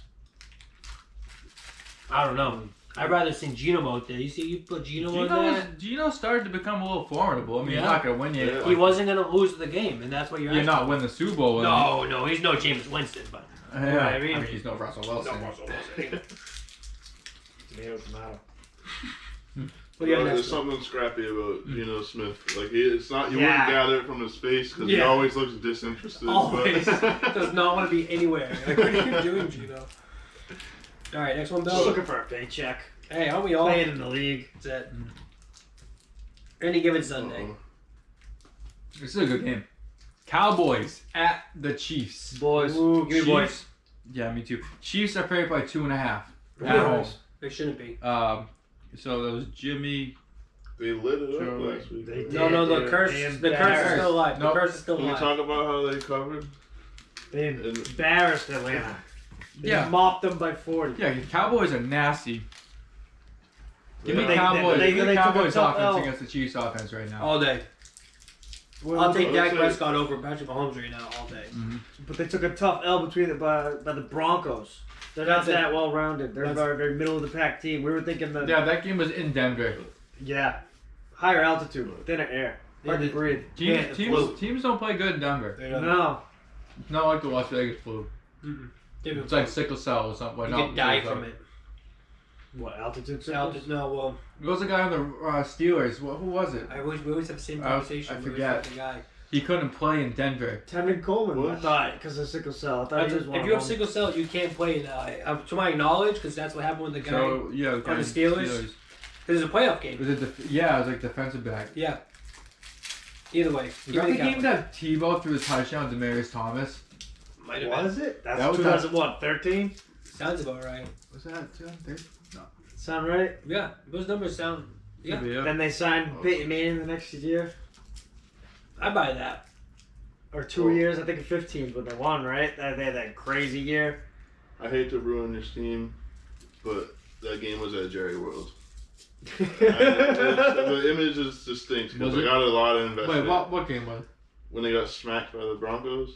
I don't know. I'd rather seen Gino out there. You put Gino on there. Gino started to become a little formidable. I mean, Yeah. he's not going to win yet. Yeah. He wasn't gonna lose the game, and that's what you're You're asking. not win the Super Bowl with No, he's no James Winston, but him. Yeah, I mean- he's no Russell Wilson. Tomato, tomato. what do you have There's next? something scrappy about Geno Smith. Like it's not you Yeah. wouldn't gather it from his face because he Yeah. always looks disinterested. Always But does not want to be anywhere. Like, what are you doing, Gino? All right, next one, Just Bill. looking for a paycheck. Hey, aren't we all? Playing in the league. That's it. Any given Sunday. This is a good game. Cowboys at the Chiefs. Boys. Ooh, give me boys. Chiefs. Yeah, me too. Chiefs are favored by 2.5 at Yeah. home. They shouldn't be. So there was Jimmy. they lit it up Sure. last week. They No, no, the They curse. The curse is still alive. The Nope. curse is still Can we alive. talk about how they covered? They And embarrassed Atlanta. They Yeah. mopped them by 40. Yeah, the Cowboys are nasty. Give me Yeah. They- Cowboys. they Give me took a Cowboys tough offense L. against the Chiefs offense right now. All day. Well, I'll take Dak say- Prescott over Patrick Mahomes right now all day. But they took a tough L between by the Broncos. They're not That's it. that well rounded. They're a That's- very, very middle of the pack team. We were thinking that. Yeah, that game was in Denver. Yeah. Higher altitude, thinner air. Hard to Yeah, breathe. Yeah, the flu. Teams don't play good in Denver. They don't. No. It's not like the Las Vegas flu. Mm-mm. It's like sickle cell or something. Well, You no, can die sickle from cell. it. What, altitude sickness? No, well, There was a guy on the Steelers. Who was it? we always have the same I conversation. We always forget. have the guy. He couldn't play in Denver. Tevin Coleman. What? I thought, because of sickle cell. I thought he was one If of you have them. sickle cell, you can't play. To my knowledge, because that's what happened with the guy. So yeah, the Steelers? This is a playoff game. Was it? Yeah, it was like defensive back. Yeah. Either way, Was that the game that Tebow threw the touchdown to Demarius Thomas? might have been. Was it? That's That was 2013? Sounds about right. Was that 2013? No. Sound right? Yeah, those numbers sound Yeah. Then they signed Peyton Manning the next year. I buy that. Or 2 years, I think 15 with the one, right? They had that crazy year. I hate to ruin your steam, but that game was at Jerry World. The image is distinct because they got a lot of investment. Wait, what game was it? When they got smacked by the Broncos.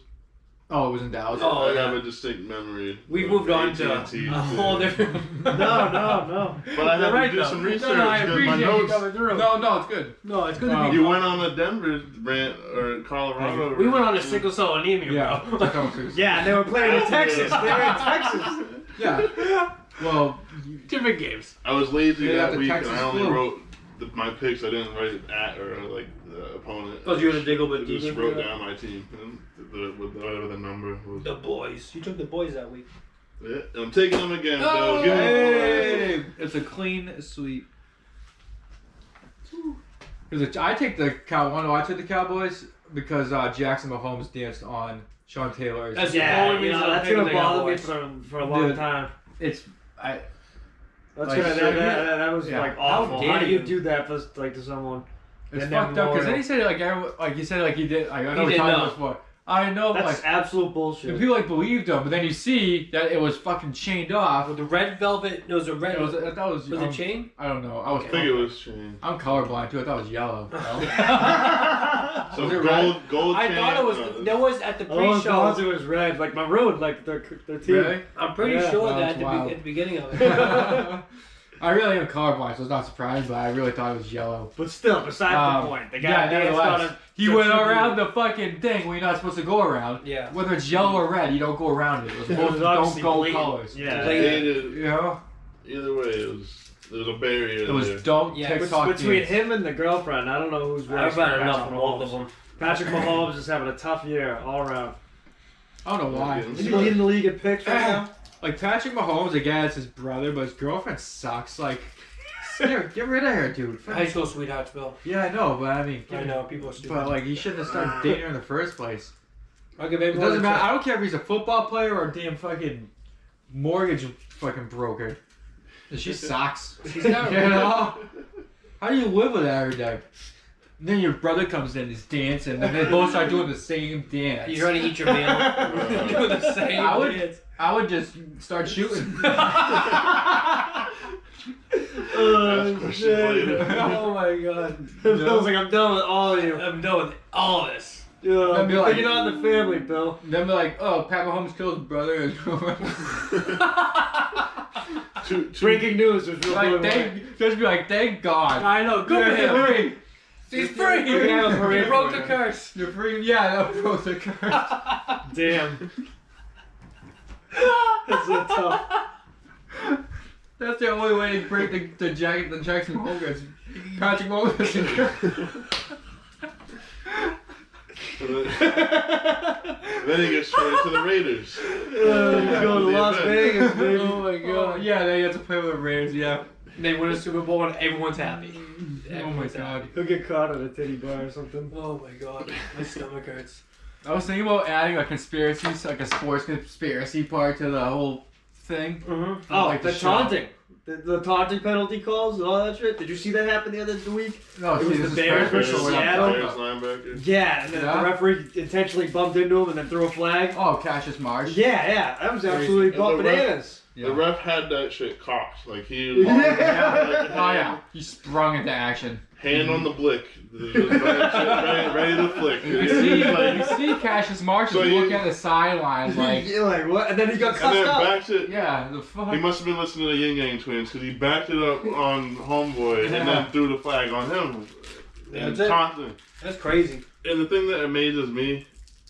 Oh, it was in Dallas. Oh, I yeah. have a distinct memory. We've of moved on to AT&T. a whole different. No. But I had You're right, to do though. some research No, I because my appreciate you notes. coming through. No, it's good. No, it's good to be. You went on a Denver rant or Colorado. We went on a sickle cell anemia, Yeah. bro. Yeah, and they were playing in Texas. They were in Texas. Yeah. Well, Different games. I was lazy Yeah, that the week, Texas and I only flu. wrote my picks. I didn't write it at or like the opponent. Oh, you had to dig a bit I just deeper. wrote down my team and with whatever the number was. The boys. You took the boys that week. Yeah, I'm taking them again. Oh, Bill. Give me the hey, it's a clean sweep. I take the I took the Cowboys because Jackson Mahomes danced on Sean Taylor's. That's the Yeah, only reason I'm that's picking gonna the bother me Cowboys. for a long Dude. time. It's That's Like, gonna, that was yeah. like How awful. dare How do you you. do that for like to someone? it's And fucked then up because then Memorial. he said it like he said it like he did. I know He we did talked not. about this before. I know, but That's like absolute bullshit. and people like believed him, but then you see that it was fucking chained off. With the red velvet, no, it was a red. It was that was Was it chain? I don't know. I think it was Shane. I'm colorblind too. I thought it was yellow. So Was it gold I chain. thought it was. There was at the Oh, I thought pre-show. it was red, like maroon, like their team. Really? I'm pretty Yeah. sure Oh, that that's at the, wild. at the beginning of it. I really am colorblind, so it's not surprising, but I really thought it was yellow. But still, besides the point, the guy yeah, danced on nevertheless, a. he went around the fucking thing where you're not supposed to go around. Yeah. Whether it's yellow or red, you don't go around it. It was It both was don't obviously go blatant. colors. Yeah. I hated, You know? either way, there was a barrier It was there. don't Yeah. TikTok Between dance. him and the girlfriend, I don't know who's worse. I've had for enough Patrick of both Mahomes. of them. Patrick Mahomes is having a tough year all around. I don't know why. Yeah. Is he leading the league in picks right now? Like Patrick Mahomes, again, it's his brother, but his girlfriend sucks. Like, get rid of her, dude. High school sweethearts, Bill. Yeah, I know, but I mean, I know people are stupid. but like, he shouldn't have started dating her in the first place. I'll give It everyone doesn't a matter. check. I don't care if he's a football player or a damn fucking mortgage fucking broker. She sucks. She's not You know? How do you live with that every day? And then your brother comes in, he's dancing, and they both start doing the same dance. You're trying to eat your meal. Doing the same I would- dance. I would just start shooting. Oh, Question shit. later. Oh my god. Bill's like, I'm done with all of you. I'm done with all this. Yeah, That'd be like- taking on the family, Bill. Then be like, oh, Pat Mahomes killed his brother. Two, Breaking news was real Like, good. just be like, thank God. I know. Good for him. Free. He's free. We're gonna have a parade He broke for the him. curse. You're free. Yeah, that broke the curse. Damn. That's so tough. That's the only way to break the Jackson Hole curse. Patrick Mahomes. Then he gets traded to the Raiders. He's going to Las Vegas, baby. Oh my God. Yeah, they have to play with the Raiders. Yeah. They win a Super Bowl and everyone's happy. Oh my Everyone's God. happy. He'll get caught at a titty bar or something. Oh my god. My stomach hurts. I was thinking about adding a conspiracy, like a sports conspiracy part to the whole thing. Mm-hmm. Oh, Like the the show. taunting. The taunting penalty calls and all that shit. Did you see that happen the other week? No, It was this the is Bears Bears versus or whatever. Seattle. Bears linebacker. Yeah, and then Yeah? the referee intentionally bumped into him and then threw a flag. Oh, Cassius Marsh. Yeah, that was Crazy. absolutely And the ref- bananas. Yeah. The ref had that shit cocked. Like he was Yeah. Oh yeah, he sprung into action. hand on the blick. Ready to flick. You see Cassius Marsh So is you- looking at the sideline like, You're like, what? And then he got And cussed then out. backed it. yeah, the fuck. He must have been listening to the Yin Yang Twins because he backed it up on Homeboy and then threw the flag on him. And That's it. taunting. That's crazy. And the thing that amazes me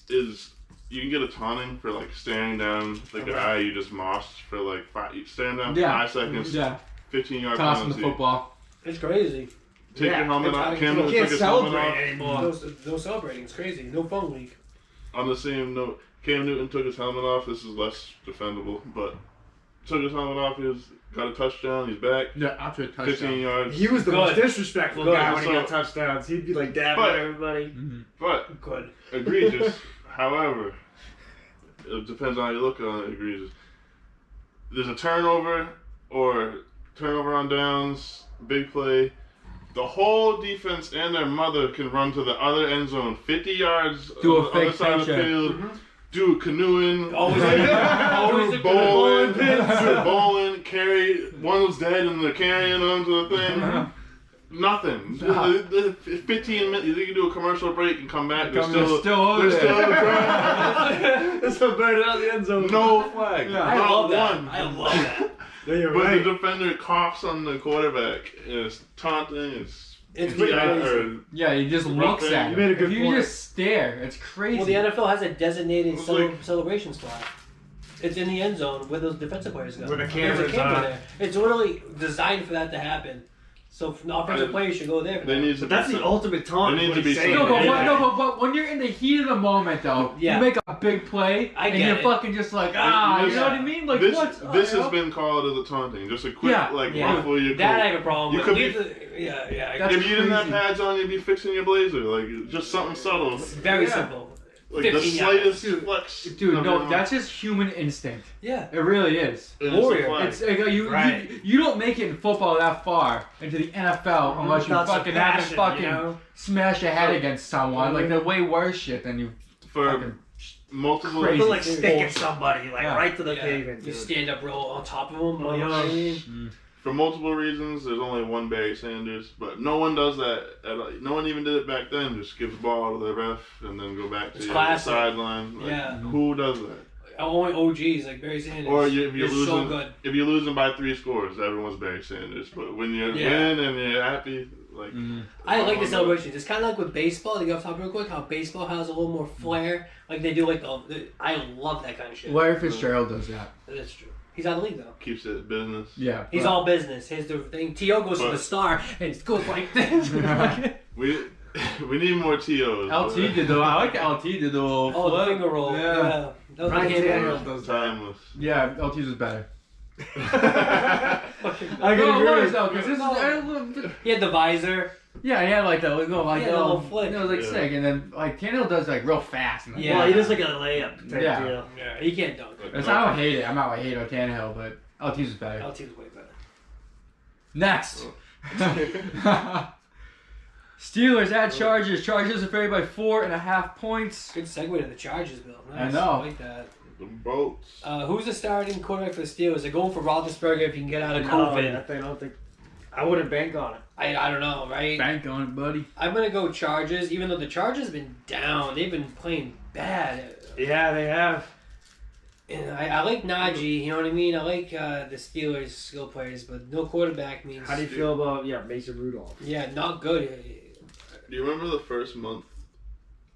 is you can get a taunting for like staring down the guy you just mossed for like staring down Yeah. 5 seconds, Yeah, 15-yard toss him the penalty. football. It's crazy. Take Yeah, your helmet it's off. out of Cam control. Newton You took can't his helmet celebrate off. anymore. No celebrating. It's crazy. No fun week. On the same note, Cam Newton took his helmet off. This is less defendable, but took his helmet off. He got a touchdown. He's back. Yeah, after a 15 touchdown. yards. He was the Good. most disrespectful Good. guy when he So- got touchdowns. He'd be like dabbing But- at everybody. Mm-hmm. But Good. egregious. However, it depends on how you look on it. Egregious. There's a turnover or turnover on downs, big play. The whole defense and their mother can run to the other end zone, 50 yards Do on a the other fake side of the paycheck. field. Do canoeing. Always do bowling. Do bowling. Carry one was dead and they're carrying them to the thing. Nothing. The 15 minutes. You can do a commercial break and come back. They're still over there. trying. That's what burned out the end zone. No flag. Yeah. I Not love that. one. I love that. Yeah, you're But right. the defender coughs on the quarterback. It's taunting. It's pretty crazy. Yeah, he just looks at You him. made a good If you point. just stare, it's crazy. Well, the NFL has a designated It's like- celebration spot. It's in the end zone where those defensive players go. Where the There's a cameras camera are. there. It's literally designed for that to happen. So the offensive players should go there. For They that. need to But that's be the ultimate taunt. They need what to he's be saying. No, but, Yeah. but when you're in the heat of the moment, though, Yeah. you make a big play, I and get you're it. fucking just like, You you know what I mean? Like, this what's this you has know? been called as a taunting. Just a quick Yeah. Yeah. ruffle your That I coat. have a problem You with. could Leave be- the- yeah. That's If you didn't have crazy. pads on, you'd be fixing your blazer. Like just something subtle. It's very Yeah. simple. Like the 15 slightest yards. flex. Dude, of no, your- that's just human instinct. Yeah. It really is. and it's a warrior. flag. It's like Right. you don't make it in football that far into the NFL unless you Without some fucking have to passion, fucking you know? smash your head against someone. Like, Mhm. the way worse shit than you for fucking multiple. crazy. Feel like sticking somebody like Yeah. right to the Yeah. pavement. You dude. stand up real on top of them. Oh, You know what I yeah. mean? For multiple reasons, there's only one Barry Sanders, but no one does that. No one even did it back then. Just gives the ball to the ref and then go back to It's the classic. sideline. Like, Yeah. Who does that? Only OGs like Barry Sanders. Or if you're They're losing, so good. if you're losing by 3 scores, everyone's Barry Sanders. But when you Yeah. win and you're happy, like I like the no celebrations. It's kind of like with baseball. To get off top real quick, how baseball has a little more flair. Like they do, like I love that kind of shit. Larry Fitzgerald does that. That's true. He's out of the league though. keeps it business. Yeah. He's but- all business. Here's the thing. T.O. goes to But- the star and it goes like this. We we need more TOs. LT did the. I like LT did the little Oh, the flip. finger roll. Yeah. Yeah. That was Ryan like Tannehill does that. Timeless. Yeah, LT's was better. I can No, it agree. was though, 'cause this is. He had the visor. Yeah, he had like the like Yeah, the little flick. It was like Yeah. sick, and then like Tannehill does like real fast. And, like, Yeah. Well, he does like a layup type Yeah. deal. Yeah, he can't dunk. It's, I don't hate it. I'm not a hater of Tannehill, but LT's is better. LT was way better. Next. Steelers at Chargers. Chargers are favored by 4.5 points. Good segue to the Chargers, Bill. Nice. I know. I like that. The boats. Who's the starting quarterback for the Steelers? They're going for Roethlisberger if you can get out of No, COVID. I don't think. I wouldn't bank on it. I don't know, right? Bank on it, buddy. I'm gonna go Chargers, even though the Chargers have been down. They've been playing bad. Yeah, they have. And I like Najee, you know what I mean? I like the Steelers skill players, but no quarterback means How do you feel about Mason Rudolph? not good. Do you remember the first month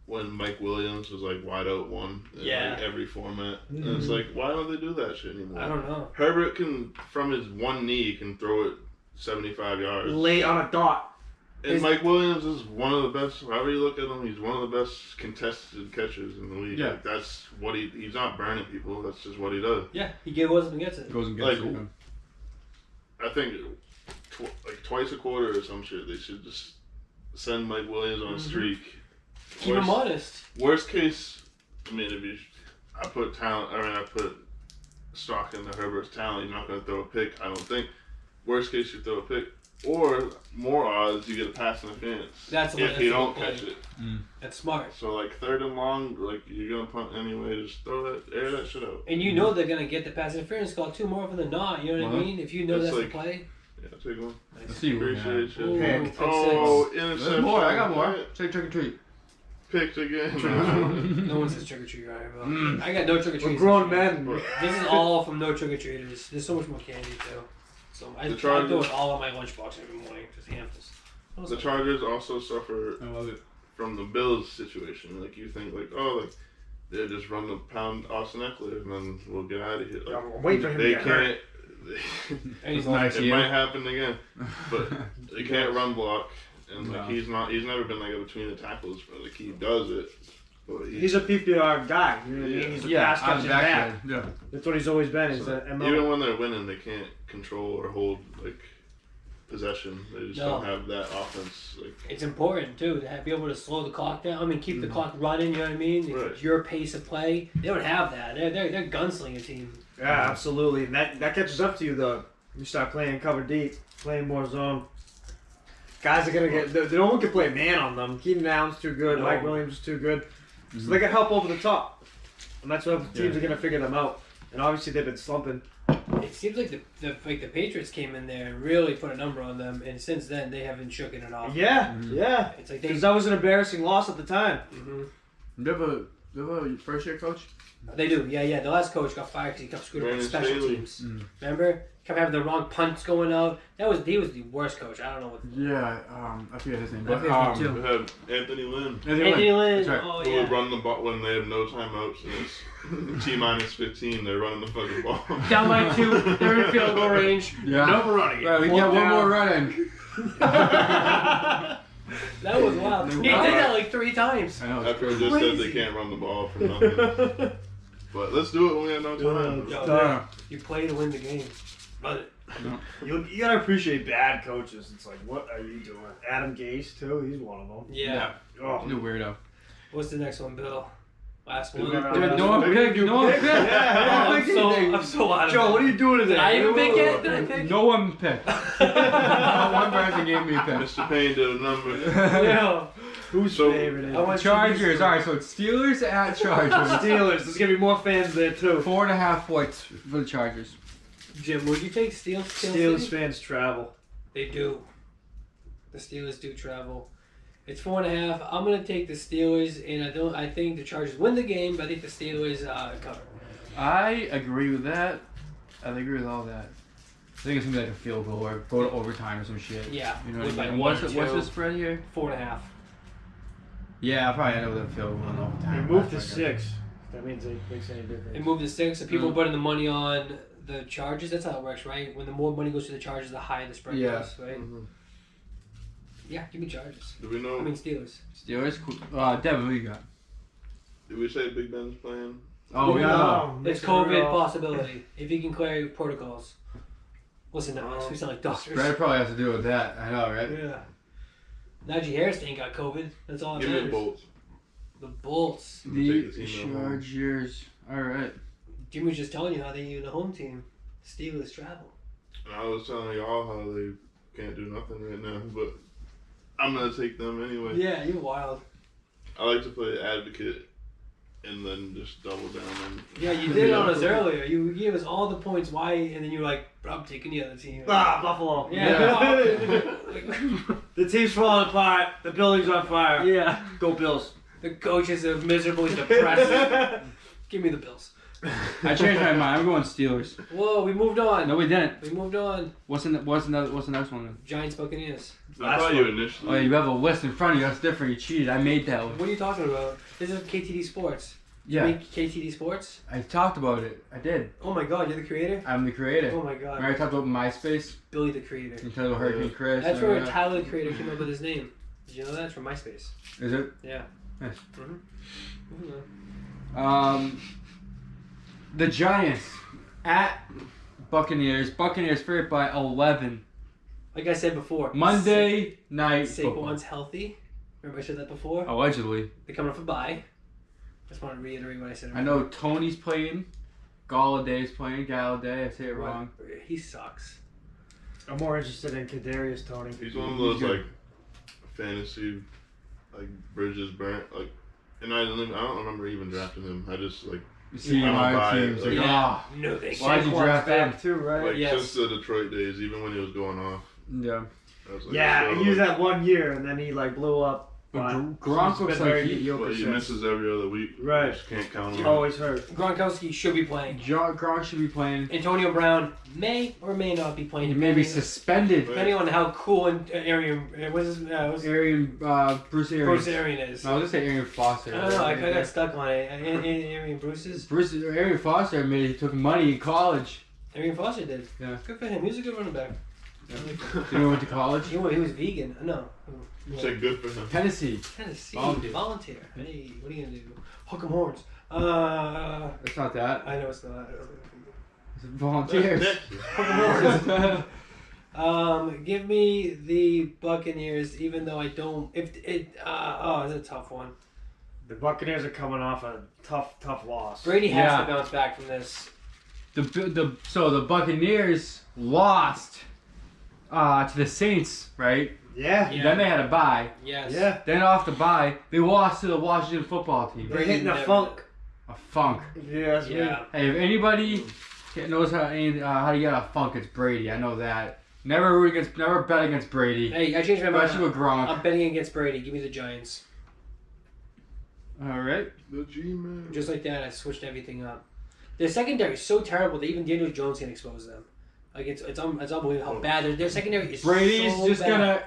when Mike Williams was like wide out one in Yeah. like every format? And it's like, why don't they do that shit anymore? I don't know. Herbert can, from his one knee, can throw it 75 yards. Late on a dot. And Mike Williams is one of the best. However you look at him, he's one of the best contested catchers in the league. Yeah. Like, that's what he's not burning people. That's just what he does. Yeah, he goes up and gets it. Goes and gets Like, it. I think like twice a quarter or some shit, they should just send Mike Williams on a streak. Keep him honest. Worst case, I mean, I put stock into Herbert's talent. He's not going to throw a pick, I don't think. Worst case, you throw a pick. Or, more odds, you get a pass interference. That's the one- if that's you the don't good catch play. it. That's smart. So, like, 3rd and long, like, you're going to punt anyway. Just air that shit out. And you know they're gonna get the pass interference call too, more often than not. You know what I Uh-huh. mean? If you know It's that's like- the play. Yeah, take one. Let's see what we Appreciate have. you. Ooh, Pick. pick Oh, six. interception. There's more. I got more. Yeah, Say trick or treat. Picked again. No one says trick or treat right now. I got no trick or We're treats. grown men. This is all from no trick or treaters. There's so much more candy too. So I The try to do Chargers- it all in my lunchbox every morning. Just hampers. The Chargers also suffer I love it. from the Bills situation. Like, you think, like, oh, like, they'll just run the pound Austin Eckler and then we'll get out of here. Like, I'm waiting for him they to get hurt. can't. And he's Nice. It Yeah. might happen again, but they can't run block, and like No. he's never been like a between the tackles, but like he does it. But He's a PPR guy. You know what I mean? He's a pass on catching the back. back. Yeah. That's what he's always been. Is So, that MO. even when they're winning, they can't control or hold like possession. They just No. don't have that offense. Like, It's important too to be able to slow the clock down. I mean, keep the clock running. You know what I mean? Right. It's your pace of play. They don't have that. They're gunslinger team. Yeah, absolutely. And that catches up to you though. You start playing cover deep, playing more zone. Guys are gonna get. No one can play man on them. Keenan Allen's too good. No. Mike Williams is too good. So they got help over the top, and that's what teams are gonna figure them out. And obviously they've been slumping. It seems like the Patriots came in there and really put a number on them, and since then they haven't shooken it off. Yeah. It's like they. Because that was an embarrassing loss at the time. They have a first year coach? They do, yeah. The last coach got fired because he kept screwing up with Brandon special Staley. teams. Remember? Kept having the wrong punts going out. He was the worst coach. I don't know what. Yeah, I forget his name. I forget his name, We have Anthony Lynn. Anthony Lynn. That's right. Oh Who yeah. would run the ball when they have no timeouts and it's T-15. They're running the fucking ball. Down by 2, they're in field goal range. Yeah. No running. Right, we got one more run in. That was wild. He did that like 3 times. I know. It's After we crazy. just said they can't run the ball for nothing. But let's do it when we have no time. Yo, you play to win the game. Run it. You gotta appreciate bad coaches. It's like, what are you doing? Adam Gase too. He's one of them. Yeah. Oh. He's a weirdo. What's the next one, Bill? Last one. Dude, no one picked. No one picked. I'm so out of Joe, it. what are you doing today? Did I even pick it? Did I pick? No one picked. Not one person gave me a pick. Mr. Payne did a number. Yeah. Whose So- favorite is I want Chargers. All right, so it's Steelers at Chargers. Steelers. There's gonna be more fans there too. 4.5 points for the Chargers. Jim, would you take Steelers? Steelers fans travel. They do. The Steelers do travel. It's 4.5. I'm gonna take the Steelers, and I think the Chargers win the game, but I think the Steelers cover. I agree with that. I agree with all that. I think it's gonna be like a field goal or go to overtime or some shit. Yeah. You know what with I like mean? 1 What's or 2. the spread here? 4.5. Yeah, I'll probably end up with a field goal in They overtime. moved to 6. That means it makes any difference. They moved to 6, so people putting the money on the Chargers. That's how it works, right? When the more money goes to the Chargers, the higher the spread Yeah. goes, right? Yeah, give me Chargers. Do we know? I mean Steelers. Steelers. Cool. Devin, who you got? Did we say Big Ben's playing? Oh, we don't know. It's COVID possibility. If you can clear protocols. Listen to us. We sound like doctors. Spread probably has to do with that. I know, right? Yeah. Najee Harris ain't got COVID. That's all that Give me the matters. Bolts. The Bolts. The Take the team at home. Chargers. All right. Jimmy was just telling you how they use the home team. Steelers travel. And I was telling y'all how they can't do nothing right now, but I'm gonna take them anyway. Yeah, you're wild. I like to play advocate and then just double down on. Yeah, you did it on us earlier. You gave us all the points why, and then you were like, I'm taking the other team. Buffalo. Yeah. The team's falling apart. The building's on fire. Yeah. Go Bills. The coaches are miserably depressed. Give me the Bills. I changed my mind. I'm going Steelers. Whoa, we moved on. No, we didn't. We moved on. What's the next one? Then? Giants Buccaneers. I thought you initially. Oh, you have a list in front of you. That's different. You cheated. I made that one. What are you talking about? This is KTD Sports. You Yeah, make KTD Sports? I talked about it. I did. Oh my god, you're the creator? I'm the creator. Oh my god. Remember I talked about MySpace? Billy the creator. You talked about Hurricane Chris. That's and where all that. Tyler the creator came up with his name. Did you know that? It's from MySpace. Is it? Yeah. Nice. Mm-hmm. The Giants at Buccaneers. Buccaneers favorite by 11. Like I said before. Monday night football. Saquon's healthy. Remember I said that before? Allegedly. They're coming off a bye. Just want to reiterate what I said. I know Tony's playing. Galladay's playing. Galladay. I say it wrong. He sucks. I'm more interested in Kadarius Tony. He's one of those like fantasy, like bridges burnt. Like, and I don't remember even drafting him. I just like. You see I don't my buy teams. it. Like, Yeah. ah. No, they Why'd you Saquon's draft him? back too, right? Like Yes. since the Detroit days, even when he was going off. Yeah. I was like, Yeah, so, he used that 1 year and then he like blew up. But Gronk he's looks been very like he- mediocre But he since. misses every other week. Right. Just can't count on him. Always hurt. Gronkowski should be playing. Gronk should be playing. Antonio Brown may or may not be playing. He may be depending- suspended. Depending on how cool and Arian, what's his Arian, Bruce Arians. Bruce Arian is. No, I was gonna say Arian Foster. I don't know. I got stuck on it. Arian Bruce's. Arian Foster he took money in college. Arian Foster did. Yeah. Good for him. He was a good running back. You know, went to college. He was vegan. No. You said good for him. Tennessee. Tennessee. Volunteer. Volunteer. Hey, what are you gonna do? Hook 'em horns. It's not that. I know it's not. It's volunteers. Hook 'em horns. Give me the Buccaneers, even though I don't. If it, it's a tough one. The Buccaneers are coming off a tough loss. Brady has Yeah. to bounce back from this. So the Buccaneers lost to the Saints, right? Yeah. Yeah. Then they had a bye. Yes. Yeah. Then off the bye, they lost to the Washington football team. They're hitting a Never- funk. A funk. Yeah, that's me. Yeah. Hey, if anybody knows how to get a funk, it's Brady. I know that. Never bet against Brady. Hey, I changed my mind. Especially with Gronk. I'm betting against Brady. Give me the Giants. All right. The G-Man. Just like that, I switched everything up. Their secondary is so terrible that even Daniel Jones can expose them. Like it's unbelievable how bad their secondary is. Brady's so just bad.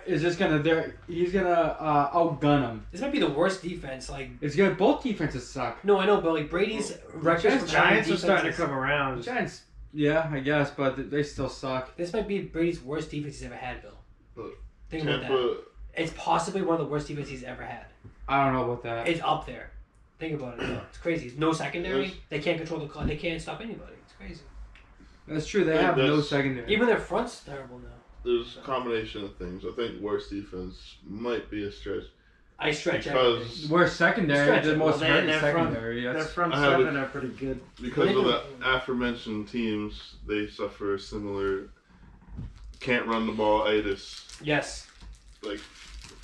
he's gonna outgun them. This might be the worst defense. Like It's good. Both defenses suck. no, I know, but like Brady's record for Giants are starting to defenses- come around. The Giants, yeah, I guess, but they still suck. This might be Brady's worst defense he's ever had, Bill. But Think about that. Tampa, It's possibly one of the worst defenses he's ever had. I don't know about that. It's up there. Think about it. Though. It's crazy. No secondary. Yes. They can't control the clock. They can't stop anybody. It's crazy. That's true. They Yeah, have no that's- secondary. Even their front's terrible now. there's a combination of things. I think worst defense might be a stretch I stretch everything. because We're secondary. Stretch The it. most Well, hurt their is front- secondary. Their That's, front I have seven are pretty good. because of the aforementioned teams, they suffer similar can't run the ball itis. Yes. Like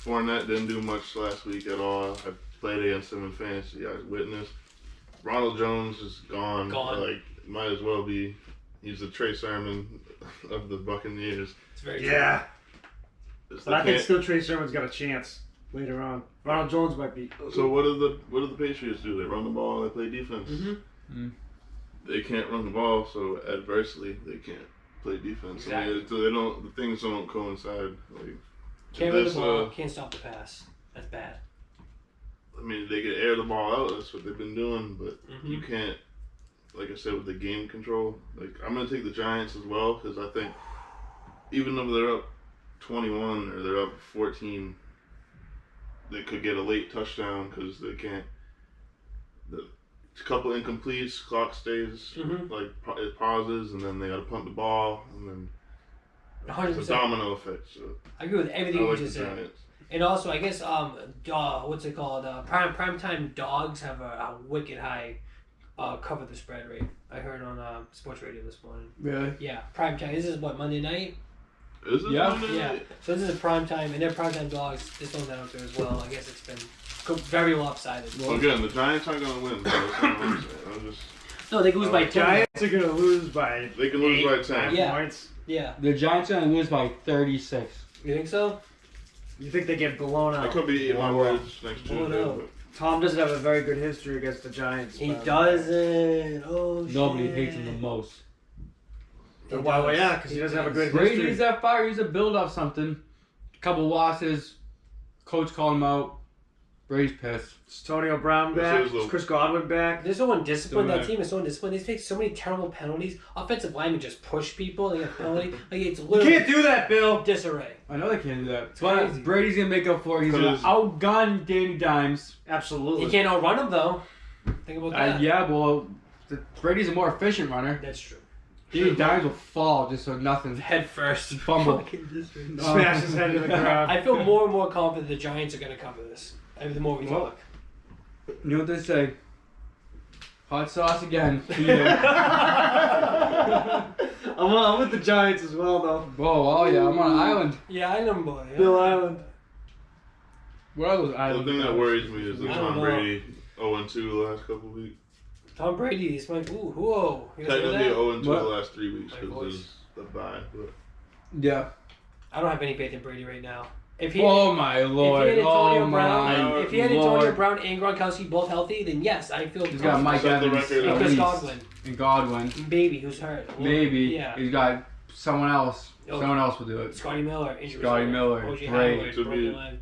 Fournette didn't do much last week at all. I played against him in fantasy. I witnessed. Ronald Jones is gone. Gone. Like might as well be. He's the Trey Sermon of the Buccaneers. It's very Yeah. It's But the I think can't- still Trey Sermon's got a chance later on. Ronald Jones might be. So what do the Patriots do? They run the ball. They play defense. Mm-hmm. They can't run the ball, so adversely they can't play defense. I mean, so they don't. The things don't coincide. Like Can't run the this, ball. Can't stop the pass. That's bad. I mean, they can air the ball out. That's what they've been doing, but Mm-hmm. you can't. Like I said, with the game control, like I'm gonna take the Giants as well because I think even though they're up 21 or they're up 14, they could get a late touchdown because they can't. The couple incompletes, clock stays, Mhm. like it pauses, and then they gotta pump the ball, and then it's a 100%. domino effect. So I agree with I everything you like the just said. Giants. And also, I guess what's it called? Primetime dogs have a wicked high cover the spread rate. I heard on sports radio this morning. really? Yeah, primetime. This is what, Monday night? Is it? Yeah. Monday Yeah. night? So this is primetime, and their primetime dogs. This one's out there as well. I guess it's been very lopsided. Well, again, the Giants aren't gonna win. So that's what I'm saying. I'm just. No, they lose by 10. Giants are gonna lose by. They can lose 8, by 10. 9 Yeah. points. Yeah. The Giants are gonna lose by 36. You think so? You think they get blown I out? could be eating my Wow. words next Blown Tuesday. out. But Tom doesn't have a very good history against the Giants. He but- doesn't. Oh, Nobody shit. hates him the most. Well, yeah, because he doesn't have a good Brady's history. that fire. He's a build up something. Couple losses. Coach called him out. Brady's pissed. Is Antonio Brown This back? is the- Is Chris Godwin back? They're so undisciplined. Still That team is so undisciplined. They take so many terrible penalties. Offensive linemen just push people. They get penalty. Like it's You literally can't do that, Bill. disarray. I know they can't do that. crazy. But Brady's gonna make up for it. He's gonna Because- outgun Danny Dimes. Absolutely. You can't outrun them though. Think about that. Yeah, well, Brady's a more efficient runner. That's true. Danny Dimes will fall just so nothing. Head first. Fumble. Smash his head into the ground. I feel more and more confident the Giants are going to cover this. The more we Well, talk. You know what they say? Hot sauce again. I'm with the Giants as well, though. Whoa, oh yeah, I'm on an island. Yeah, I know, boy. Yeah. Bill Island. Where are those the islands? thing that worries me is the I don't Tom know. Brady 0-2 the last couple of weeks. Tom Brady is like, ooh, whoa. You guys hear Technically that? 0-2 the What? last 3 weeks My because voice. there's the bye. But Yeah. I don't have any faith in Brady right now. If he, Oh my lord. if he had Antonio Oh Brown, my if he had Antonio lord. Brown and Gronkowski both healthy, then yes, I feel He's got confident. Mike Set the Evans record and at Chris least. Godwin, And Godwin. baby who's hurt. Well, Maybe. Yeah. He's got someone else. Oh. Someone else will do it. Scotty Miller, injury. Scotty reserve. Miller, O.J. great. Howard, To broken be- leg.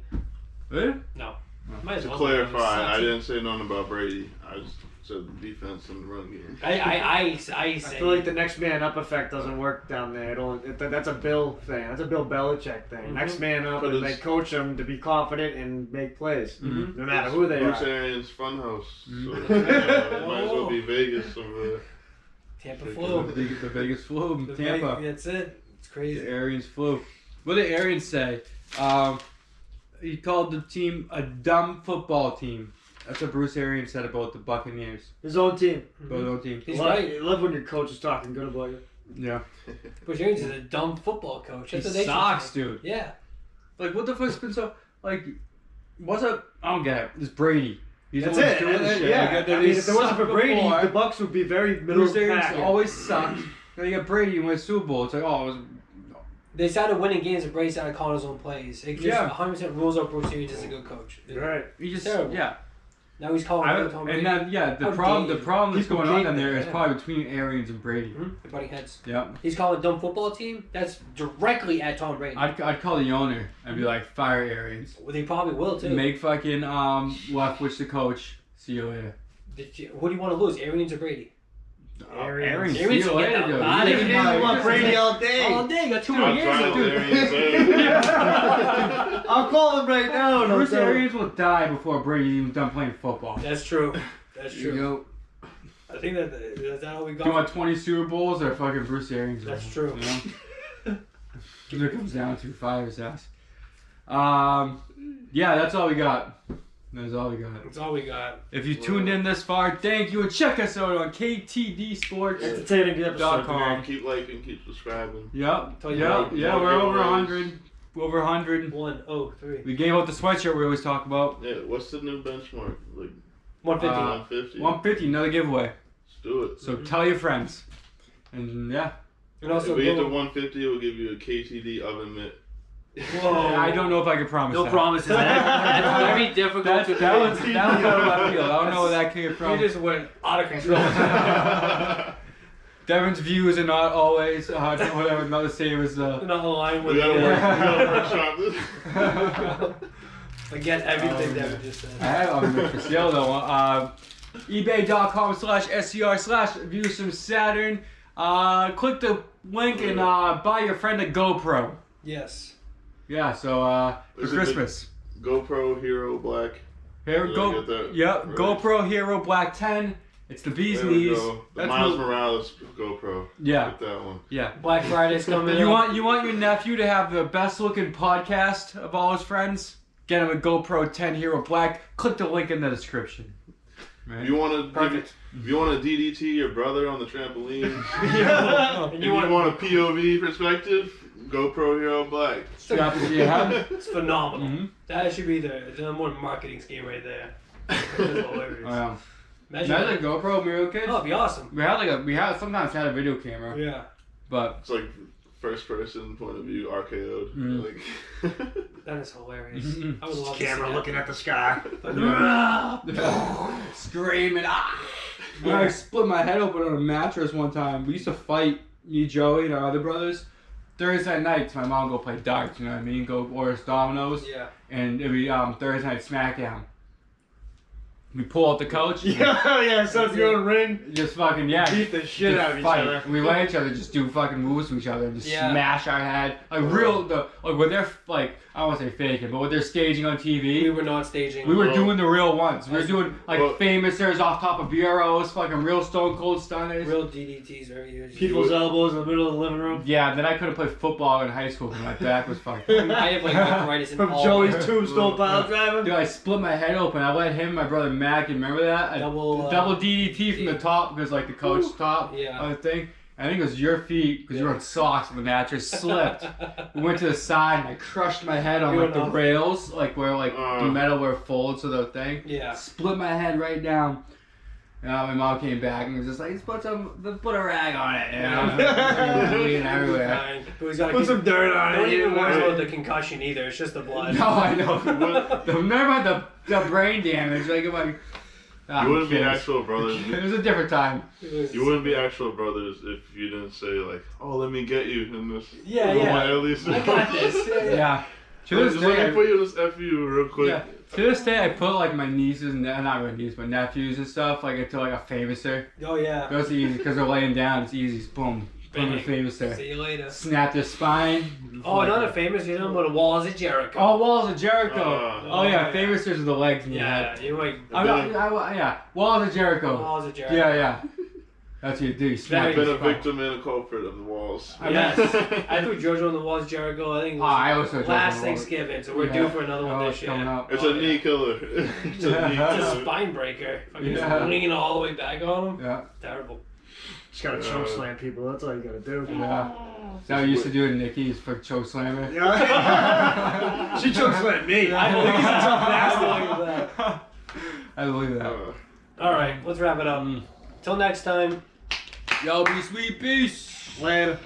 Eh? No. Might as to well. clarify, I Sucks. didn't say nothing about Brady. I just said the defense and the run game. I say. I feel like the next man up effect doesn't work down there. That's a Bill thing. That's a Bill Belichick thing. Mhm. Next man up, But and they it's- coach them to be confident and make plays, Mhm. no matter who they Bruce are. Arians Funhouse. So Mhm. it might as well be Vegas over Tampa The, flu. the biggest flu in The Tampa. big- That's it. It's The crazy. Arians flu. What did Arians say? He called the team a dumb football team. That's what Bruce Arians said about the Buccaneers. His own team. About their own team. He's love, right. I love when your coach is talking good about you. Yeah. Bruce Arians is a dumb football coach. He That's what they should sucks, say. dude. Yeah. Like, what the fuck's been so like? What's up? I don't get it. It's Brady. He's That's the one it. doing this shit. Yeah. Like, I mean, if it wasn't for Brady, before. the Bucks would be very middle of Bruce the Arians pack. always sucked. Then you got Brady and win Super Bowl. It's like, oh, it was, They started winning games and Brady started calling his own plays. It just Yeah. 100% rules out Bruce Arians is a good coach. Right. he just Terrible. yeah. Now he's calling Tom Brady. And then the How problem dare you. that's People going on hate in there that, is yeah. probably between Arians and Brady. They're butting heads. Yeah. He's calling a dumb football team. That's directly at Tom Brady. I'd call the owner and be like, fire Arians. Well, they probably will too. Make fucking Leftwich the coach. See you later. Who do you want to lose, Arians or Brady? Arians. See Arians you can get later. out. dude. Nah, He they didn't can like- want Brady all day. All day, got 2 Dude, more I'm years. trying Dude. to Arians. I'll call him right now. Bruce Arians will die before Brady's even done playing football. That's true. That's You true. know, I think that's not all we do you got. want 20 Super Bowls or fucking Bruce Arians? That's true. You know? That's what it comes down to. Fire his ass. Yeah, that's all we got. That's all we got. That's all we got. If you tuned in this far, thank you, and check us out on KTD Sports. Entertaining episode. .com. Keep liking, keep subscribing. Yep. Tell you Yeah, what, yeah, we're over 100. Over 100. 103. We gave out the sweatshirt we always talk about. Yeah, what's the new benchmark? Like 150. 150. 150, another giveaway. Let's do it. So tell your friends. And yeah. And also, If we get to go- 150, we'll give you a KTD oven mitt. Whoa. I don't know if I can promise No that. promises. That's very difficult That to was out of left field. I don't know where that came from. You just went out of control. Devin's views are not always whatever, not the same as Not aligned with We gotta work. the. We gotta workshop this. Forget everything that we just said. I have on for sale though. eBay.com/SCR/view some Saturn. Click the link and buy your friend a GoPro. Yes. Yeah, so for Is it Christmas. GoPro Hero Black. Here, Did I go. get that Yep, right? GoPro Hero Black 10. It's the bee's There we knees. go. The That's Miles what- Morales GoPro. Yeah, Get that one. yeah. Black Friday's coming. You up. want your nephew to have the best looking podcast of all his friends? Get him a GoPro 10 Hero Black. Click the link in the description. Right? If you want to Perfect. if you want to DDT your brother on the trampoline, And if you you want want a POV perspective, GoPro Hero Black. Strap it to your head. It's phenomenal. Mhm. That should be the number one marketing scheme right there. That's hilarious. Imagine a GoPro when we were kids. Oh, it'd be awesome. We sometimes had a video camera, Yeah. but It's like first person point of view RKO'd. Mm. Like That is hilarious. Mhm. I would love Camera to see looking at the sky. screaming. I split my head open on a mattress one time. We used to fight, me, Joey, and our other brothers. Thursday nights, my mom go play darts. You know what I mean? Go order us Domino's, that. Yeah. and it'd be Thursday night SmackDown. We pull out the couch. Yeah, so if you're in a ring, Just fucking beat the shit just out of each fight. other. We let each other just do fucking moves to each other and just Yeah. smash our head. Like when they're like, I don't want to say faking, but when they're staging on We TV, were not staging. we were Well, doing the real ones. We were doing like well- famousers off top of bureaus, fucking real stone cold stunners. real DDTs very huge. People's elbows in the middle of the living room. Yeah, then I couldn't play football in high school because my back was fucked. I have like arthritis in From all Joey's my- tombstone pile driver. Dude, I split my head open. I let him, my brother Mac, you remember that? Double, double DDT from the top because like the coach top Yeah. of the thing. I think it was your feet because you were on socks on the mattress. Slipped. We went to the side and I crushed my head on You like the went off. rails, like where like the metal where it folds to the thing. Yeah. Split my head right down. My mom came back and was just like, put a rag on it. You know? Bleeding everywhere. Fine. But he's got Put some dirt on Don't it. even worry right. about the concussion either. It's just the blood. No, I know. Never mind the brain damage. Like, you wouldn't be kids. actual brothers. It was a different time. You wouldn't be actual brothers if you didn't say like, "Oh, let me get you in this." Yeah, in yeah. my At least. I got this. Yeah, yeah. Yeah. To this Just let day, me put you in this FU real quick. yeah. To this day, I put like my nieces and not really nieces, but nephews and stuff like into like a famouser. Oh yeah. That's easy because they're laying down. It's easy. It's boom, boom, a Bang. famouser. See you later. Snap their spine. Oh, another famous. You know about the walls of Jericho. Oh, walls of Jericho. Oh, oh yeah, yeah. famousers are the legs in your yeah. head. You're like Yeah, walls of Jericho. walls of Jericho. Yeah, yeah. That's what you do. You snap I've your been a spine. victim and a culprit of the walls. Yes. I threw Georgia on the walls of Jericho. I think it was I also threw Georgia on last the walls. Thanksgiving, so we're Yeah. due for another one Oh, this it's year. coming up. It's Oh, a yeah. knee killer. It's a knee It's a killer. spine breaker. Fucking Yeah. leaning all the way back on him. Yeah. Terrible. Just gotta choke slam people. That's all you gotta do. Yeah. Now we used to do it in Nikki's for choke slammer. Yeah. She choke slammed me. I believe that. I believe that. All right, let's wrap it up. Till next time. Y'all be sweet. Peace. Later.